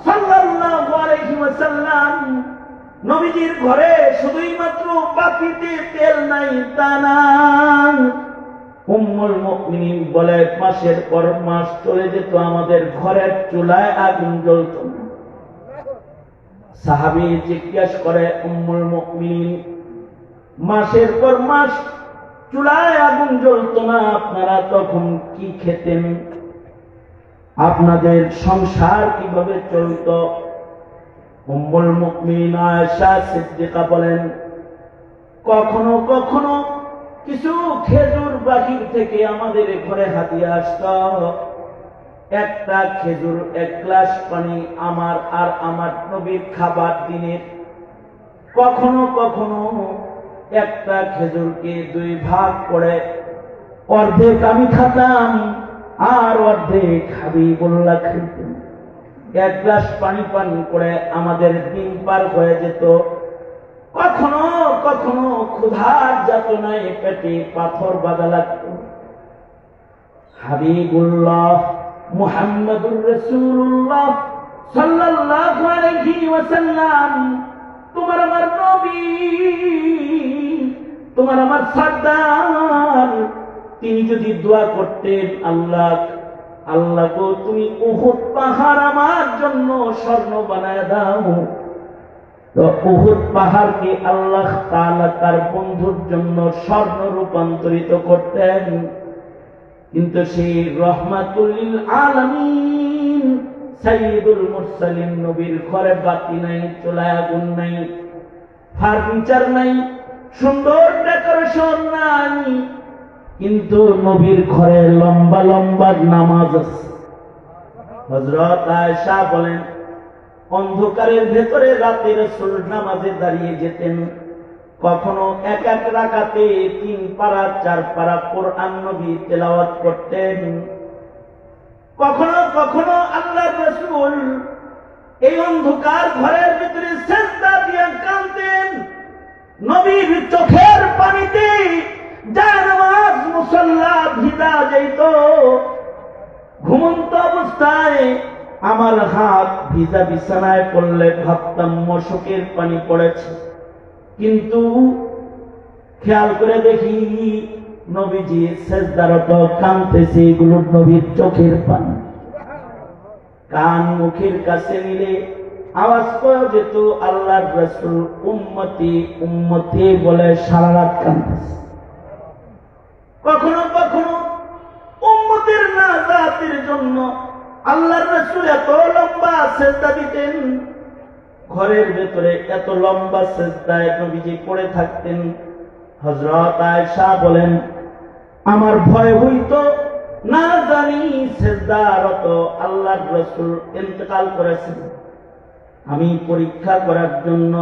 সাল্লাল্লাহু আলাইহি ওয়াসাল্লাম, নবীজির ঘরে শুধুই মাত্র বাতিতে তেল নাই তা না। উম্মুল মুমিনিন বলে, মাসের পর মাস চলে যেত, আমাদের ঘরের চুলায় আগুন জ্বলত না। সাহাবী জিজ্ঞাসা করে, উম্মুল মুমিনিন, মাসের পর মাস চুলায় আগুন জ্বলত না, আপনারা তখন কি খেতেন? আপনাদের সংসার কিভাবে চলত? উম্মুল মুমিনিন আয়েশা সিদ্দিকা বলেন, কখনো কখনো কিছু খেজুর বাহির থেকে আমাদের ঘরে হাতিয়ে আসতো। একটা খেজুর, এক গ্লাস পানি আমার আর আমার নবীর খাবার দিনের। কখনো কখনো একটা খেজুরকে দুই ভাগ করে অর্ধেক আমি খাতাম আর অর্ধেক হাবিবুল্লাহ খেতেন। এক গ্লাস পানি পান করে আমাদের দিন পার হয়ে যেত। কখনো কখনো ক্ষুধার যাতনায় পেটে পাথর বাঁধা লাগত। হাবিবুল্লাহ মুহাম্মদুর রাসূলুল্লাহ সাল্লাল্লাহু আলাইহি ওয়াসাল্লাম, তোমার আমার নবী, তোমার আমার সর্দার, তিনি যদি দোয়া করতেন, আল্লাহ আল্লাহ গো তুমি উহুদ পাহাড় আমার জন্য স্বর্ণ বানায় দাও, তো উহুদ পাহাড়কে আল্লাহ তাআলা তার বন্ধুর জন্য স্বর্ণ রূপান্তরিত করতেন। কিন্তু সেই রহমাতুল লিল আলামিন সাইয়্যিদুল মুরসালিন নবীর ঘরে বাতি নাই, চুলায় আগুন নাই, ফার্নিচার নাই, সুন্দর ডেকোরেশন নাই, কিন্তু নবীর ঘরে লম্বা লম্বা নামাজ আছে। হযরত আয়েশা বলেন, অন্ধকারের ভেতরে রাতে রাসূল নামাজে দাঁড়িয়ে যেতেন। কখনো এক এক রাকাতে 3 পারা 4 পারা কোরআন নবী তেলাওয়াত করতেন। কখনো কখনো আল্লাহর রাসূল এই অন্ধকার ঘরের ভিতরে সিজদা দিয়ে কাঁদতেন। নবীর চোখের পানিতে জানামাজ মুসাল্লা ভিজা যেত। ঘুমন্ত অবস্থায় আমার হাত ভিজা বিছানায় পড়লে ভাবতাম মশকের পানি পড়েছে, কিন্তু খেয়াল করে দেখি নবীজি সিজদারত কাঁদতেছে, এগুলো নবীর চোখের পানি। কান মুখের কাছে নিলে আওয়াজ পাওয়া যেত আল্লাহর রাসূল উম্মতি উম্মতি বলে সারা রাত কাঁদতেছে। কখনো কখনো উম্মতের নাজাতের জন্য আল্লাহর রাসূল এত লম্বা সিজদা দিতেন, ঘরের ভেতরে এত লম্বা সিজদায় নবীজি পড়ে থাকতেন। হযরত আয়েশা বলেন, আমার ভয় হইতো না জানি সিজদারত আল্লাহর রাসূল ইন্তেকাল করেছেন। আমি পরীক্ষা করার জন্য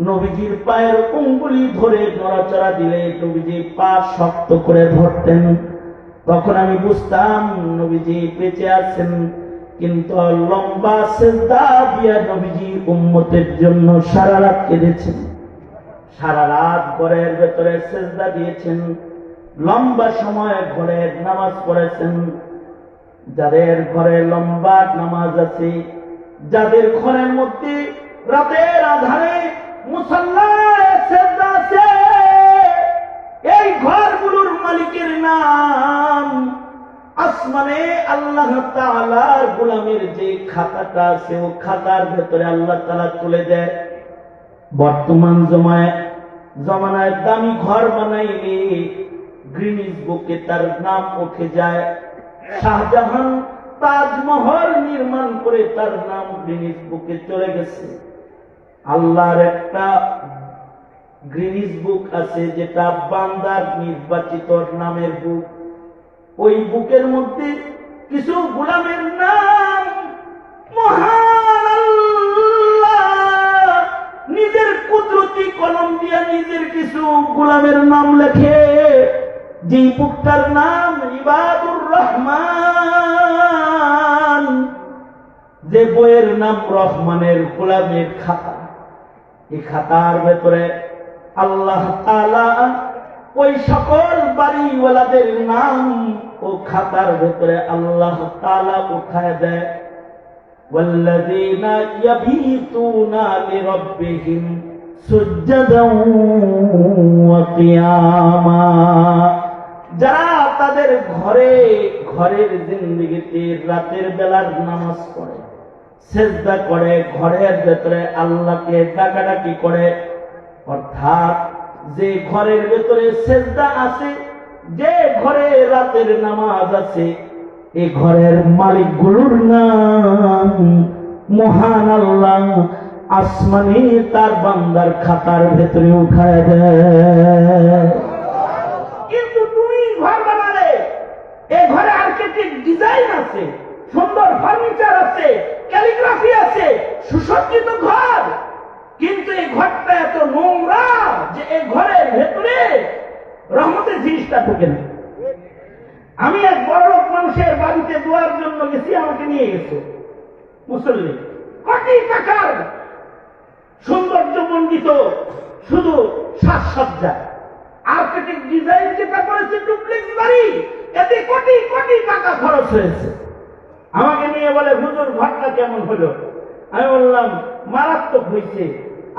নবীজির পায়ের আঙ্গুলি ধরে নড়াচড়া দিলে নবীজি পা শক্ত করে ধরতেন। তখন আমি বুঝতাম নবীজি বেঁচে আছেন, কিন্তু লম্বা সিজদা দিয়া নবীজি উম্মতের জন্য সারা রাত কেঁদেছেন। সারা রাত ঘরের ভেতরে সিজদা দিয়েছেন, লম্বা সময় ঘরের নামাজ পড়েছেন। যাদের ঘরে লম্বা নামাজ আছে, যাদের ঘরের মধ্যে রাতের আধারে মুসাল্লায় সিজদা আছে, এই ঘরগুলোর মালিকের নাম আসমানে আল্লাহ তাআলার গোলামের যে খাতাটা আছে, ও খাতার ভেতরে আল্লাহ তাআলা তুলে দেয়। বর্তমান জমানায় দামি ঘর বানাইলে গ্রিনিজ বুকে তার নাম উঠে যায়। শাহজাহান তাজমহল নির্মাণ করে তার নাম গ্রিনিজ বুকে চলে গেছে। আল্লাহর একটা গ্রিনিজ বুক আছে, যেটা বান্দার নির্বাচিত নামের বুক। ওই বুকের মধ্যে কিছু গোলামের নাম মহান আল্লাহ নিজের কুদরতি কলম দিয়ে নিজের কিছু গোলামের নাম লেখে, যে বুকটার নাম ইবাদুর রহমান, যে বইয়ের নাম রহমানের গোলামের খাতা। এই খাতার ভেতরে আল্লাহ তাআলা ওই সকল বাড়িওয়ালাদের নাম ও খাতার ভেতরে আল্লাহ তাআলা উঠায় দেয়। ওয়াল্লাযীনা ইয়াবীতুনা লিরাব্বিহিম সুজদান ওয়া কিয়ামা, যারা তাদের ঘরের জিন্দেগিতে রাতের বেলার নামাজ পড়ে, সিজদা করে, ঘরের ভেতরে আল্লাহকে ডাকাডাকি করে। অর্থাৎ যে ঘরের ভেতরে সিজদা আছে, যে ঘরে রাতের নামাজ আছে, এই ঘরের মালিকগুলোর নাম মহান আল্লাহ আসমানে তার বান্দার খাতার ভেতরে উঠায় দেয়। এই ঘরে আর্কিটেক্ট ডিজাইন আছে, সুন্দর ফার্নিচার আছে, ক্যালিগ্রাফি আছে, সুসজ্জিত ঘর, কিন্তু এই ঘরটা এত নোংরা যে এই ঘরের ভেতরে রহমতের জিনিসটা ঢুকে না। আমি এক বড় লোক মানুষের বাড়িতে দোয়ার জন্য গেছি, আমাকে নিয়ে গেছে মুসল্লি, কোটি টাকার সৌন্দর্যমণ্ডিত শুধু সাজসজ্জা, আর্কিটেক্ট ডিজাইন যেটা করেছে ডুপ্লেক্স বাড়ি, এতে কোটি কোটি টাকা খরচ হয়েছে। আমাকে নিয়ে বলে, হুজুর ঘরটা কেমন হলো? আমি বললাম, মারাত্মক হয়েছে,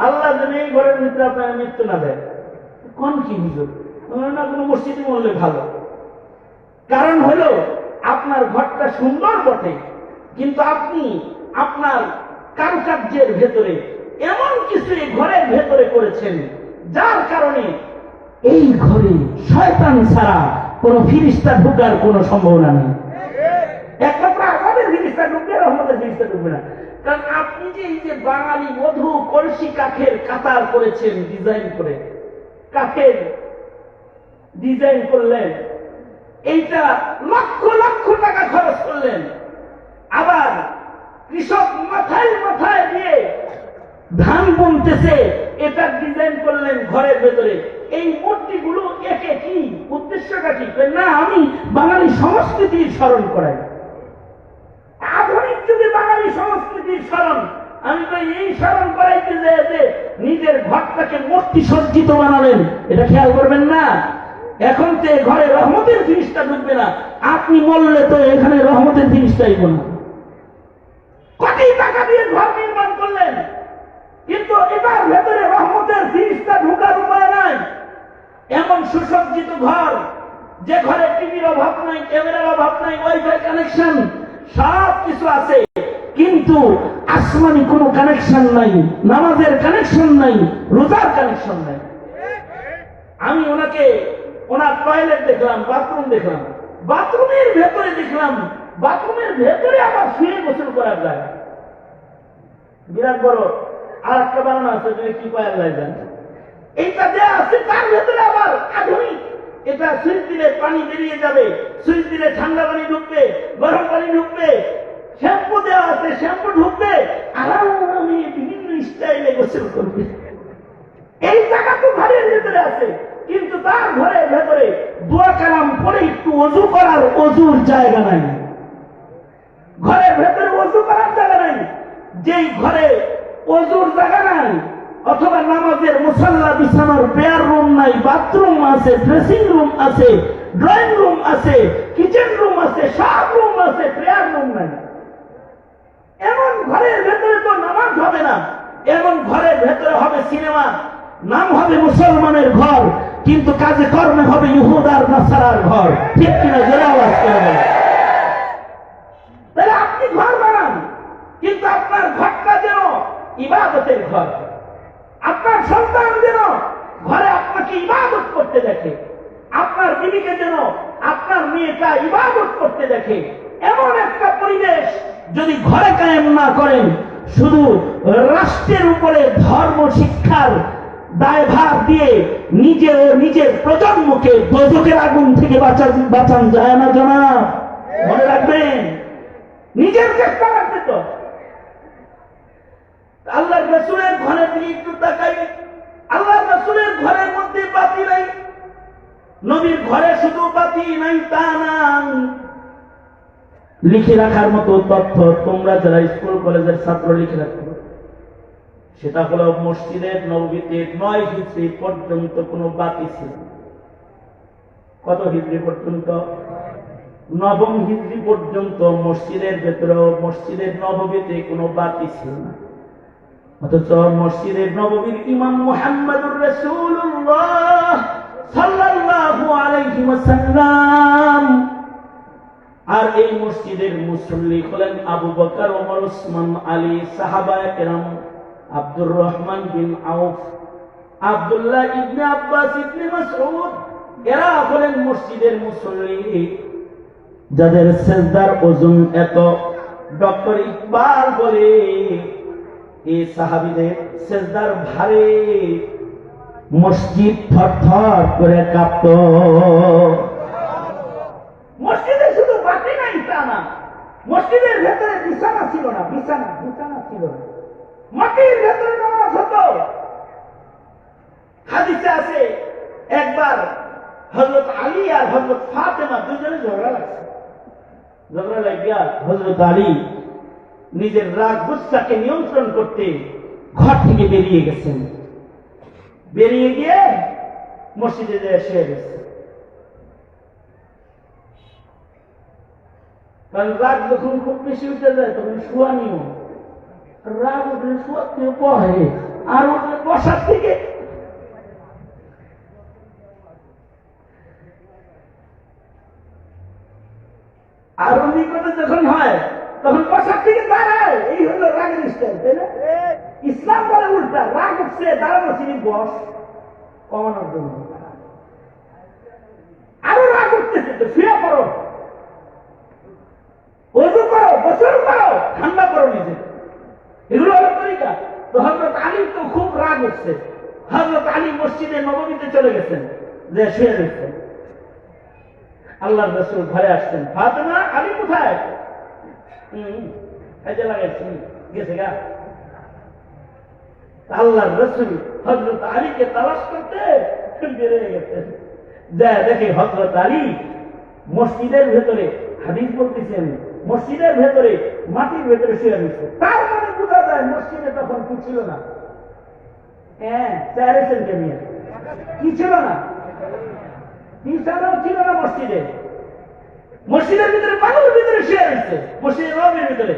আল্লাহ যেন এই ঘরের ভিতরে আপনার মৃত্যু না দেয়। কোন কি হুজুর? না, কোনো মসজিদে বললে ভালো। কারণ হলো আপনার ঘরটা সুন্দর বটে, কিন্তু আপনি আপনার কারুকার্যের ভেতরে এমন কিছু এই ঘরের ভেতরে করেছেন যার কারণে এই ঘরে শয়তান ছাড়া কোন ফিরিস্তা ঢোকার কোন সম্ভাবনা নেই। একমাত্র আমাদের ফিরিস্তা ঢুকবে, আমাদের ফিরিস্তা ঢুকবে না। কারণ আপনি যে এই যে বাঙালি মধু কলসি কাঠের কাতার করেছেন, ডিজাইন করে কাঠের ডিজাইন করলেন, এইটা লক্ষ লক্ষ টাকা খরচ করলেন, আবার কৃষক মাথায় মাথায় দিয়ে ধান বুনতেছে, এটা ডিজাইন করলেন ঘরের ভেতরে। এই মূর্তিগুলো একে কি উদ্দেশ্যটা কি? না, আমি বাঙালি সংস্কৃতির স্মরণ করাই, আধুনিক যুগে বাঙালি সংস্কৃতির স্মরণ। আমি তো এই স্মরণ করাইতে যে নিজের ঘরটাকে মূর্তি সজ্জিত বানালেন, এটা খেয়াল করবেন না। এখন তো ঘরে রহমতের জিনিসটা ঢুকবে না, আপনি বললে তো এখানে রহমতের জিনিসটাই বলবেন। কোটি টাকা দিয়ে ঘর নির্মাণ করলেন, কিন্তু এটার ভেতরে রহমতের জিনিসটা ঢুকার উপায় নাই। এমন সুসজ্জিত ঘর, যে ঘরে টিভির অভাব নাই, ক্যামেরার অভাব নাই, ওয়াইফাই কানেকশন সব কিছু আছে, কিন্তু আসমানি কোনো কানেকশন নাই, নামাজের কানেকশন নাই, রোজার কানেকশন নাই। আমি ওনার টয়লেট দেখলাম, বাথরুম দেখলাম, বাথরুমের ভেতরে দেখলাম, বাথরুমের ভেতরে আবার শুয়ে গোসল করার জায়গা, বিরাট বড় আর একটা বানানো আছে, যদি কি পাওয়া যায় জানি, এইটা দেওয়া আছে, তার ভেতরে আবার আধুনিক, এটা সুইচ দিলে পানি বেরিয়ে যাবে, সুইচ দিলে ঠান্ডা পানি ঢুকবে, গরম পানি ঢুকবে, শ্যাম্পু দেওয়া আছে, শ্যাম্পু ঢুকবে, আরামে বিভিন্ন স্টাইলে গোসল করবে। এই জায়গা তো ঘরের ভেতরে আছে, কিন্তু তার ঘরের ভেতরে দোয়া কালাম পরে একটু অজু করার অজুর জায়গা নাই, ঘরের ভেতরে অজু করার জায়গা নাই। যেই ঘরে অজুর জায়গা নাই, অথবা নামাজের মুসাল্লা বিছানোর প্রেয়ার রুম নাই, বাথরুম আছে, ড্রেসিং রুম আছে, ড্রয়িং রুম আছে, কিচেন রুম আছে, সব রুম আছে, প্রেয়ার রুম নাই, এমন ঘরের ভেতরে তো নামাজ হবে না। এমন ঘরের ভেতরে হবে সিনেমা, নাম হবে মুসলমানের ঘর, কিন্তু কাজে কর্মে হবে ইহুদ আর নাসারার ঘর। ঠিক কিনা? জোরে আওয়াজ করে বলেন। তাহলে আপনি ঘর বানান, কিন্তু আপনার ঘরটা যেন ইবাদতের ঘর, আপনার সন্তান যেন ঘরে আপনাকে ইবাদত করতে দেখে, আপনার বিবিকে যেন আপনার মেয়েটা ইবাদত করতে দেখে। এমন একটা পরিবেশ যদি ঘরে কায়েম না করেন, শুধু রাষ্ট্রের উপরে ধর্ম শিক্ষার দায়ভার দিয়ে নিজে ও নিজের প্রজন্মকে দোজখের আগুন থেকে বাঁচান যায় না জনাব, মনে রাখবেন। নিজের চেষ্টা রাখবে তো। আল্লাহর রাসূলের ঘরে দিয়ে একটু তাকাই, আল্লাহর রাসূলের ঘরের মধ্যে বাতি নাই, নবীর ঘরে শুধু বাতি নাই তা না, লিখে রাখার মতো তথ্য তোমরা যারা স্কুল কলেজের ছাত্র লিখে রাখতে, সেটা হলো মসজিদের নববীতে 9 হিজরি পর্যন্ত কোনো বাতি ছিল। কত হিজরি পর্যন্ত? 9 হিজরি পর্যন্ত মসজিদের ভেতরে, মসজিদের নববীতে কোনো বাতি ছিল না। অথচ মসজিদের নববীর ইমাম মুহাম্মদুর রাসূলুল্লাহ সাল্লাল্লাহু আলাইহি ওয়াসাল্লাম, আর এই মসজিদের মুসল্লি হলেন আবু বকর, ওমর, উসমান, আলী, সাহাবায়ে কেরাম, আব্দুর রহমান বিন আউফ, আব্দুল্লাহ ইবনে আব্বাস, ইবনে মাসউদ, এরা হলেন মসজিদের মুসল্লি যাদের সেজদার ওজন এত। ডক্টর ইকবাল বলে এই সাহাবীদের সেজদার ভারে মসজিদ থরথর করে কাঁপত। মসজিদে মসজিদের ভেতরে বিছানা ছিল না, বিছানা ছিল না, মাটির ভেতরে নামাজ হতো। হাদিসে আছে একবার হযরত আলী আর হযরত ফাতেমা দুজনে ঝগড়া লাগছে। ঝগড়া লাগিয়া হযরত আলী নিজের রাগ গুস্সাকে নিয়ন্ত্রণ করতে ঘর থেকে বেরিয়ে গেছেন। বেরিয়ে গিয়ে মসজিদে যেয়ে শুয়ে গেছে। কারণ রাগ যখন খুব বেশি উঠে যায় তখন শোয়া নিয়ম। রাগ উঠলে শোয়ার থেকে পড়ে, আর উঠলে বসার থেকে। আরো নিকটে যখন হয় তখন বসার থেকে দাঁড়ায়। এই হলো রাগের স্টাইল, তাই না? ইসলাম বলে উল্টা, রাগ উঠছে দাঁড়ানো চিনি বস কমানোর জন্য। আরো রাগ উঠতেছে তো শুয়ে পড়ো, ওযু করো, গোসল করো, ঠান্ডা করো নিজে। এগুলো হলো তরিকা। তো হযরত আলী তো খুব রাগ উঠছে। হযরত আলী মসজিদে নববীতে চলে গেছেন, যে শুয়ে গেছেন। আল্লাহর রাসূল ঘরে আসছেন। ফাতেমা, আলী কোথায়? কাজে লাগাইছি, গেছে গা। আল্লাহর রাসূল হযরত আলীকে তালাশ করতে বেরিয়ে গেছেন। যা দেখে হযরত আলী মসজিদের ভেতরে, হাদিস বলতেছেন, মসজিদের ভেতরে মাটির ভেতরে শুয়ে রয়েছে। তার মানে বোঝা যায় মসজিদে তখন কি ছিল না। হ্যাঁ, চেয়ারেছেন কে নিয়ে কি ছিল না, বিছানাও ছিল না মসজিদে। মসজিদের ভিতরে পাগলের ভিতরে শুয়ে রয়েছে, মসজিদের নববীর ভিতরে।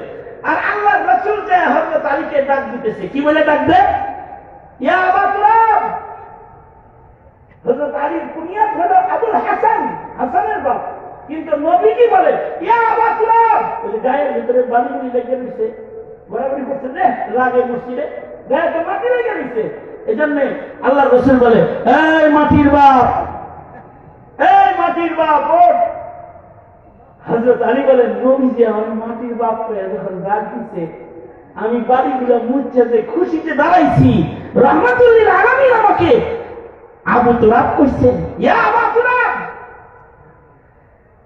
আর আল্লাহর রাসূল যে হযরত আলীকে ডাক দিতেছে, কি বলে ডাকবে? ইয়া আবা তুরাব। হযরত আলীর কুনিয়াত হলো আবুল হাসান, হাসানের বাপ। কিন্তু নবী কি বলে? ইয়া আবা তুরাব। ওই যে গায়ের ভিতরে বালিগুলি লেগে রয়েছে, ঘোরাঘুরি করছে যে লাগে মসজিদে, গায়ে তো মাটি লেগে রয়েছে। এই জন্য আল্লাহর রাসূল বলে, এই মাটির বাপ, এই মাটির বাপ ওঠ। হযরত আলী বলেন, নবীজি আমার মাটির বাপ করে যখন ডাক দিচ্ছে, আমি বাড়িগুলো মুচ্ছাতে খুশিতে দাঁড়াইছি। রাহমাতুল লিল আলামিন আমাকে আবু তুরাব কইছেন, ইয়া আবা তুরাব।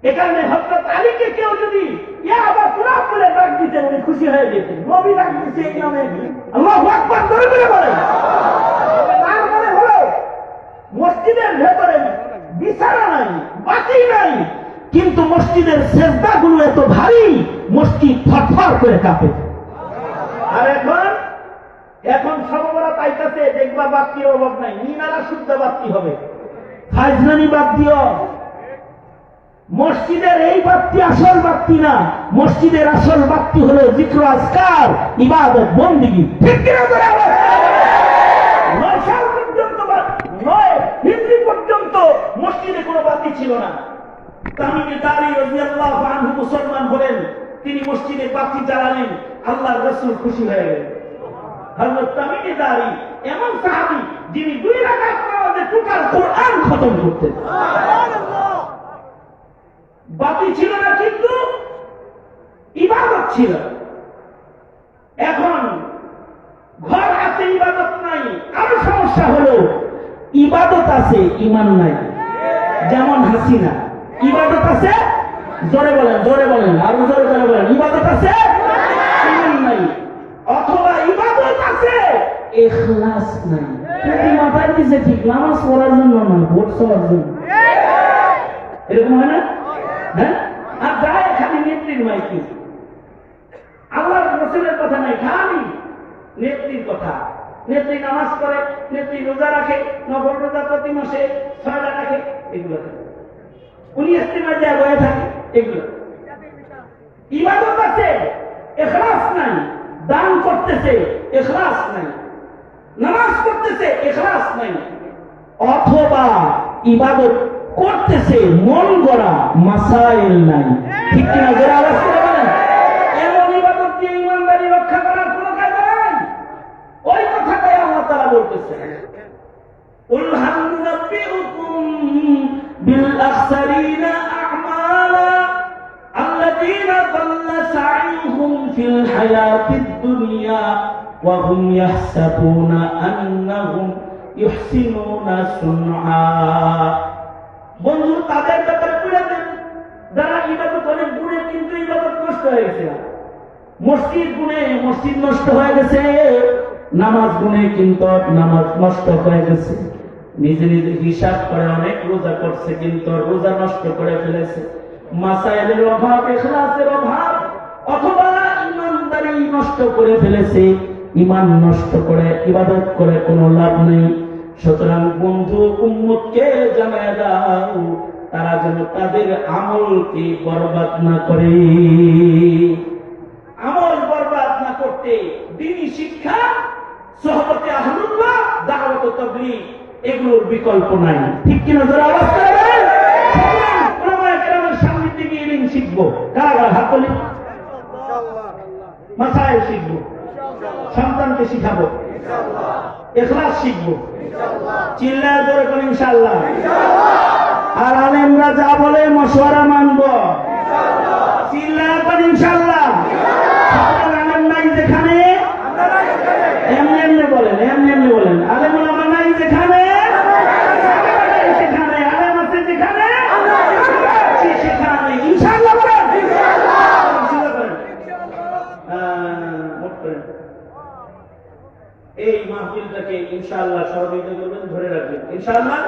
এখানে হযরত আলীকে কেউ যদি ইয়া আবা তুরাব বলে ডাক দিতেন, উনি খুশি হয়ে যেতেন। নবী ডাক দিচ্ছে এই নামে, আল্লাহু আকবার জোরে করে বলেন। তার মানে হলো মসজিদের ভেতরে বিছানা নাই, বাতি নাই, কিন্তু মসজিদের সেজদাগুলো এত ভারী, মসজিদ থরথর করে কাঁপে। আর এখন সর্বরা পাইতেছে, দেখবা বাতির অভাব নাই, মিনারা শুদ্ধ বাতি হবে, ফাইজলানি বাদ দিও। মসজিদের এই বাতি আসল বাতি না, মসজিদের আসল বাতি হলো জিক্র, আজকার, ইবাদত, বন্দেগী। ঠিক কিনা করে আওয়াজ? 9 সাল পর্যন্ত, 9 হিজরি পর্যন্ত মসজিদে কোনো বাতি ছিল না। তামিম দারি রাদিয়াল্লাহু আনহু মুসলমান হলেন, তিনি মসজিদে বাতি জ্বালালেন, আল্লাহর রাসূল খুশি হয়ে গেলেন। হযরত তামিম দারি এমন সাহাবী যিনি 2 রাকাত নামাজে টোটাল কোরআন খতম করতেন। সুবহানাল্লাহ। বাতি ছিল না কিন্তু ইবাদত ছিল। এখন ঘর আছে, ইবাদত নাই। আরো সমস্যা হলো ইবাদত আছে, ঈমান নাই। যেমন হাসিনা, ইবাদত আছে, জোরে বলেন, জোরে বলেন, আরো জোরে করে বলেন, ইবাদত আছে, ঈমান নাই। অথবা ইবাদত আছে, ইখলাস নাই। প্রতি মাথায় দিছে ঠিক, নামাজ পড়ার জন্য না, ভোট চাওয়ার জন্য। এরকম হয় না? হ্যাঁ, আর যায় খালি নেত্রীর মাইকি, আল্লাহর রাসূলের কথা নাই, খালি নেত্রীর কথা। নেত্রী নামাজ পড়ে, নেত্রী রোজা রাখে, নফল রোজা প্রতি মাসে 6টা রাখে, এগুলো উনি ইস্তেমায় যায় বয়ে থাকে, এগুলো ইবাদত আছে, ইখলাস নাই। দান করতেছে, ইখলাস নাই। নামাজ পড়তেছে, ইখলাস নাই। অথবা ইবাদত করতেছে, মন গড়া মাসাইল নাই। ঠিক কিনা যারা আওয়াজ করে বলেন? এমন ইবাদত দিয়ে ইমানদারি রক্ষা করার কোনো কায়দা নাই। ওই কথাটাই আল্লাহ তাআলা বলতেছে, কুল হাল নুনাব্বিউকুম বিল আখসারিনা আ'মালা আল্লাযীনা দাল্লা সা'য়ুহুম ফিল হায়াতিদ দুনিয়া ওয়া হুম ইয়াহসাবুনা আন্নাহুম ইহসিনুনা সুনআ। বন্ধু, তাদের ব্যাপারে বলে দেন যারা ইবাদত অনেক গুণে, কিন্তু ইবাদত নষ্ট হয়ে গেছে। মসজিদ গুণে মসজিদ নষ্ট হয়ে গেছে, নামাজ গুণে কিন্তু নামাজ নষ্ট হয়ে গেছে। নিজে নিজে হিসাব করে অনেক রোজা করছে, কিন্তু রোজা নষ্ট করে ফেলেছে। মাসাইলের অভাব, ইখলাসের অভাব, অথবা ইমানদারি নষ্ট করে ফেলেছে। ইমান নষ্ট করে ইবাদত করে কোনো লাভ নেই। সুতরাং বন্ধু, উম্মতকে জানায় দাও তারা যেন তাদের আমলকে বরবাদ না করে। আমল বরবাদ না করতে দ্বীনি শিক্ষা, সোহবতে আহলুল্লাহ, দাওয়াত ও তাবলীগ এগুলোর বিকল্প নাই। ঠিক কিনা যারা আওয়াজ করে বলেন? ওলামায়ে কেরামের সামনে থেকে ইলম শিখবো। কারা কারা হাত তোলেন? মাসাইল শিখবো, সন্তানকে শিখাবো, ইখলাস শিখবো, চিল্লায় জোরে করে ইনশাআল্লাহ। আর আলেমরা যা বলে মশওয়ারা মানবো, চিল্লায় করে ইনশাআল্লাহ। আলেম নাই যেখানে, এমনি এমনি বলেন, এমনি এমনি বলেন। আলেম ওলামা নাই যেখানে, সেখানে। আলেম আছে যেখানে, সেখানে ইনশাআল্লাহ বলেন। এই মাহফিলটাকে ইনশাআল্লাহ সহযোগিতা করবেন, ধরে রাখবেন ইনশাআল্লাহ।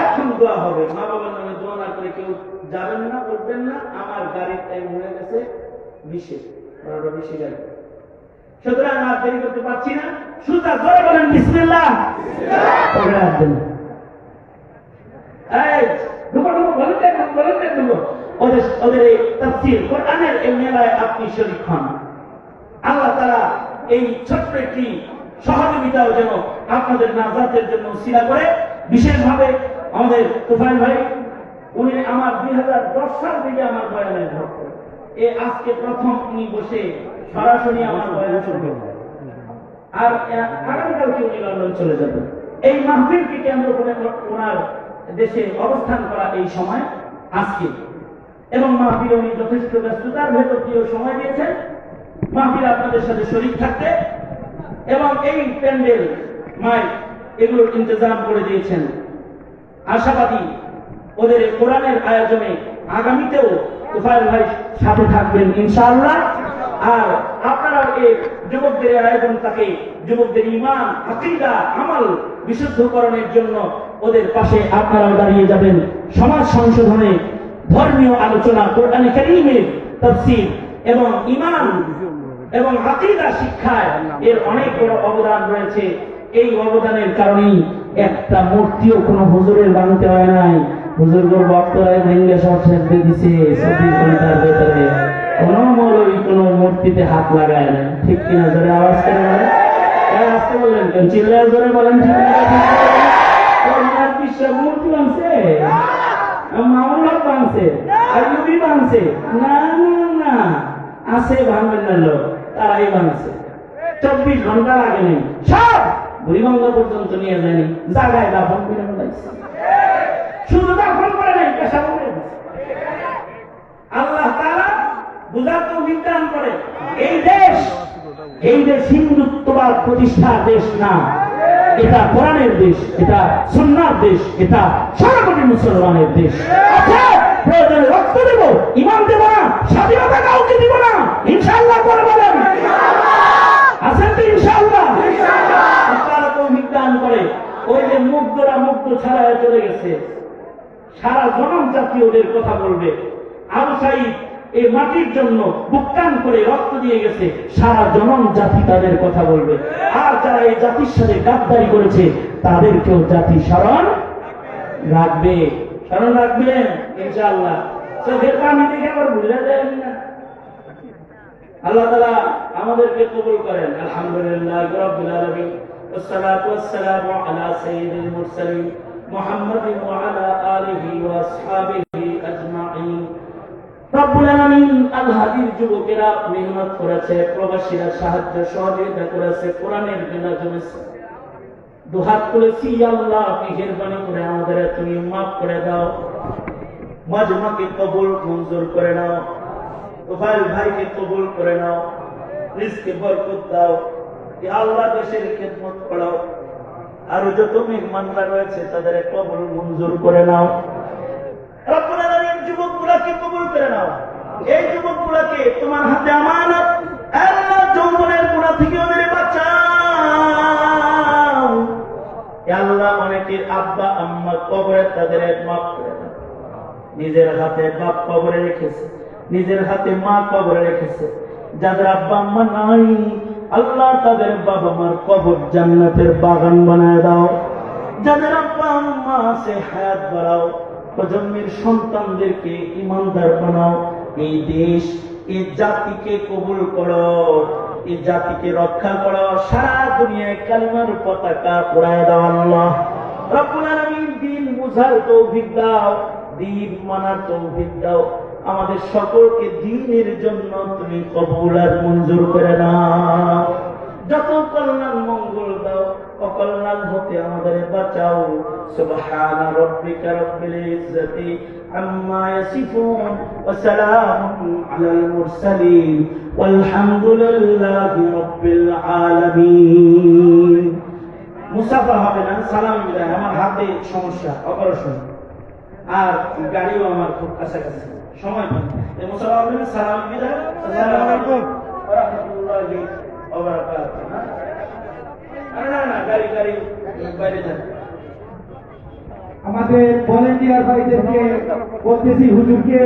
এখন দোয়া হবে। মা বাবার নামে দোয়া না করে কেউ যাবেন না, উঠবেন না। আমার গাড়ির টাইম হয়ে গেছে 20 গাড়ি, সুতরাং আর দেরি করতে পারছি না। সুতরাং জোরে বলেন বিসমিল্লাহ। পরে আসবেন। এই ঢুকো ঢুকো, বলেন ঢুকো। ওদের এই তাফসীর কোরআনের এই মেলায় আপনি শরীক হন। আল্লাহ তাআলা এই ছোট্ট একটি সহযোগিতাও যেন আপনাদের নাজাতের জন্য উসিলা করে। বিশেষভাবে আমাদের তুফাইল ভাই, উনি আমার 2010 সাল থেকে আমার বয়ানে ভোট করেন। আজকে প্রথম উনি বসে সরাসরি আমার বয়ান শুনবেন, আর আগামীকালকে উনি লন্ডন চলে যাবেন। এই মাহফিলকে কেন্দ্র করে ওনার দেশে অবস্থান করা এই সময় আজকে, এবং মাহফিলে উনি যথেষ্ট ব্যস্ততার ভেতর দিয়েও সময় দিয়েছেন মাহফিল আপনাদের সাথে শরীক থাকতে, এবং এই প্যান্ডেল মাইক এগুলোর ইন্তজাম করে দিয়েছেন। আশাবাদী ওদের কোরআনের আয়োজনে আগামীতেও তুফাইল ভাই সাথে থাকবেন ইনশাআল্লাহ। আর আপনারা এই যুবকদের আয়োজনটাকে যুবকদের ঈমান, আকীদা, আমল বিশুদ্ধকরণের জন্য ওদের পাশে আপনারাও দাঁড়িয়ে যাবেন। সমাজ সংশোধনে, ধর্মীয় আলোচনা, কোরআনে কারীমের তাফসীর এবং ঈমান এবং আকীদা শিক্ষায় এর অনেক বড় অবদান রয়েছে। এই অবদানের কারণেই একটা মূর্তিও কোনো হুজুরের বানাতে হয় নাই। হুজুরগুলো বক্তরায় ভেঙ্গে সব শেষ দিয়ে দিছে 24 ঘন্টার ভেতরে। কোনো মৌলবী কোনো মূর্তিতে হাত লাগায় না। ঠিক কিনা জোরে আওয়াজ করে বলেন। আসতে বললেন কেন? চিল্লায় জোরে বলেন। ঠিক বিশ্ব মূর্তি বানছে, মামলা বানছে, আইয়ুবী বানছে না, না আছে ভাঙবেন না লোক, তারাই বানাচ্ছে। 24 ঘন্টা লাগে নেই, সব বুড়িগঙ্গা পর্যন্ত নিয়ে যায়নি, জায়গায় দাফন করে ফেলাইছে। শুধু দাফন করে নাই, পেশা করে আল্লাহ তাআলা বুঝার তৌফিক দান করে। এই দেশ হিন্দুত্ববাদ প্রতিষ্ঠার দেশ না, এটা কোরআনের দেশ, এটা সুন্নাহর দেশ, এটা সর্বকোটি মুসলমানের দেশ। প্রয়োজনে রক্ত দেব, ঈমান দেব না, স্বাধীনতা কাউকে দিব না ইনশাআল্লাহ করে বলেন। আছেন তো ইনশাআল্লাহ? তারা তৌফিক দান করে। ওই যে মুগ্ধরা মুগ্ধ ছাড়ায় চলে গেছে, সারা জনম জাতি ওদের কথা বলবে। আবু সাঈদ এই মাটির জন্য বুকটান করে রক্ত দিয়ে গেছে, সারা জনম জাতি তাদের কথা বলবে। আর যারা এই জাতির সাথে গাদ্দারি করেছে তাদেরকেও জাতি স্মরণ রাখবে, স্মরণ রাখবেন ইনশাআল্লাহ। চোখের পানি দেখে আবার ভুলে যায় না। আল্লাহ তাআলা আমাদেরকে কবুল করেন। আলহামদুলিল্লাহ রাব্বিল আলামিন, والصلاة والسلام على سيد المرسلين محمد وعلى آله وأصحابه أجمعين। রব্বুল আলামিন আল হাদির যুবকেরা মেহনত করেছে, প্রবাসীরা সাহায্য সহযোগিতা করেছে, কোরআনের বিনা জমেছে। দুহাত তুলেছি, আল্লাহ মেহেরবানি করে আমাদের তুমি মাফ করে দাও, মাজমাকে কবুল মঞ্জুর করে নাও, তুফাইল ভাইকে কবুল করে নাও, রিজকে বরকত দাও। আল্লাহ দেশের খেদমত করাও। আর যত মেহমানরা রয়েছে তাদের কবুল মঞ্জুর করে নাও। রব্বুল আলামিন যুবকগুলোকে কবুল করে নাও। এই যুবকগুলোকে তোমার হাতে আমানত, আল্লাহ যৌবনের গুনাহ থেকে ওদের বাঁচাও। আল্লাহ অনেকের আব্বা আম্মা কবরে, তাদের মাফ করে দাও। নিজের হাতে বাপ কবরে রেখেছে, নিজের হাতে মা কবরে রেখেছে। যাদের আব্বা আম্মা নাই, আল্লাহ তাদের বাবা মার কবর জান্নাতের বাগান বানায় দাও। যাদের আব্বা আম্মা আছে হায়াত বাড়াও, প্রজন্মের সন্তানদেরকে ইমানদার বানাও। এই দেশ, এই জাতিকে কবুল করো, এই জাতিকে রক্ষা করো। সারা দুনিয়ায় কালিমার পতাকা উড়ায় দাও আল্লাহ রাব্বুল আলামিন। দিন বুঝার তৌফিক দাও, দিন মানার তৌফিক দাও। আমাদের সকলকে দ্বীনের জন্য তুমি কবুল আর মঞ্জুর করে নাও। যত কল্যাণ মঙ্গল দাও, অকল্যাণ হতে আমাদের বাঁচাও। সুবহান রাব্বিকা রাব্বিল ইজ্জাতি আম্মা ইয়াসিফুন ওয়া সালামুন আলাল মুরসালিন ওয়ালহামদুলিল্লাহি রাব্বিল আলামিন। মুসাফা হবে না, সালাম বিদায়। আমার হাতে সমস্যা, অপারেশন, আর গাড়িও আমার খুব কাছাকাছি, সময় নেই। মুসাফা হবে না, সালাম বিদায়। আসসালামু আলাইকুম ওয়া রাহমাতুল্লাহি ওয়া বারাকাতুহু। না গাড়ি বাইরে যান। আমাদের ভলেন্টিয়ার ভাইদেরকে বলতেছি হুজুরকে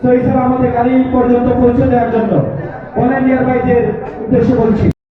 সহি সালামতে গাড়ি পর্যন্ত পৌঁছে দেওয়ার জন্য ভলেন্টিয়ার ভাইদের উদ্দেশ্যে বলছি।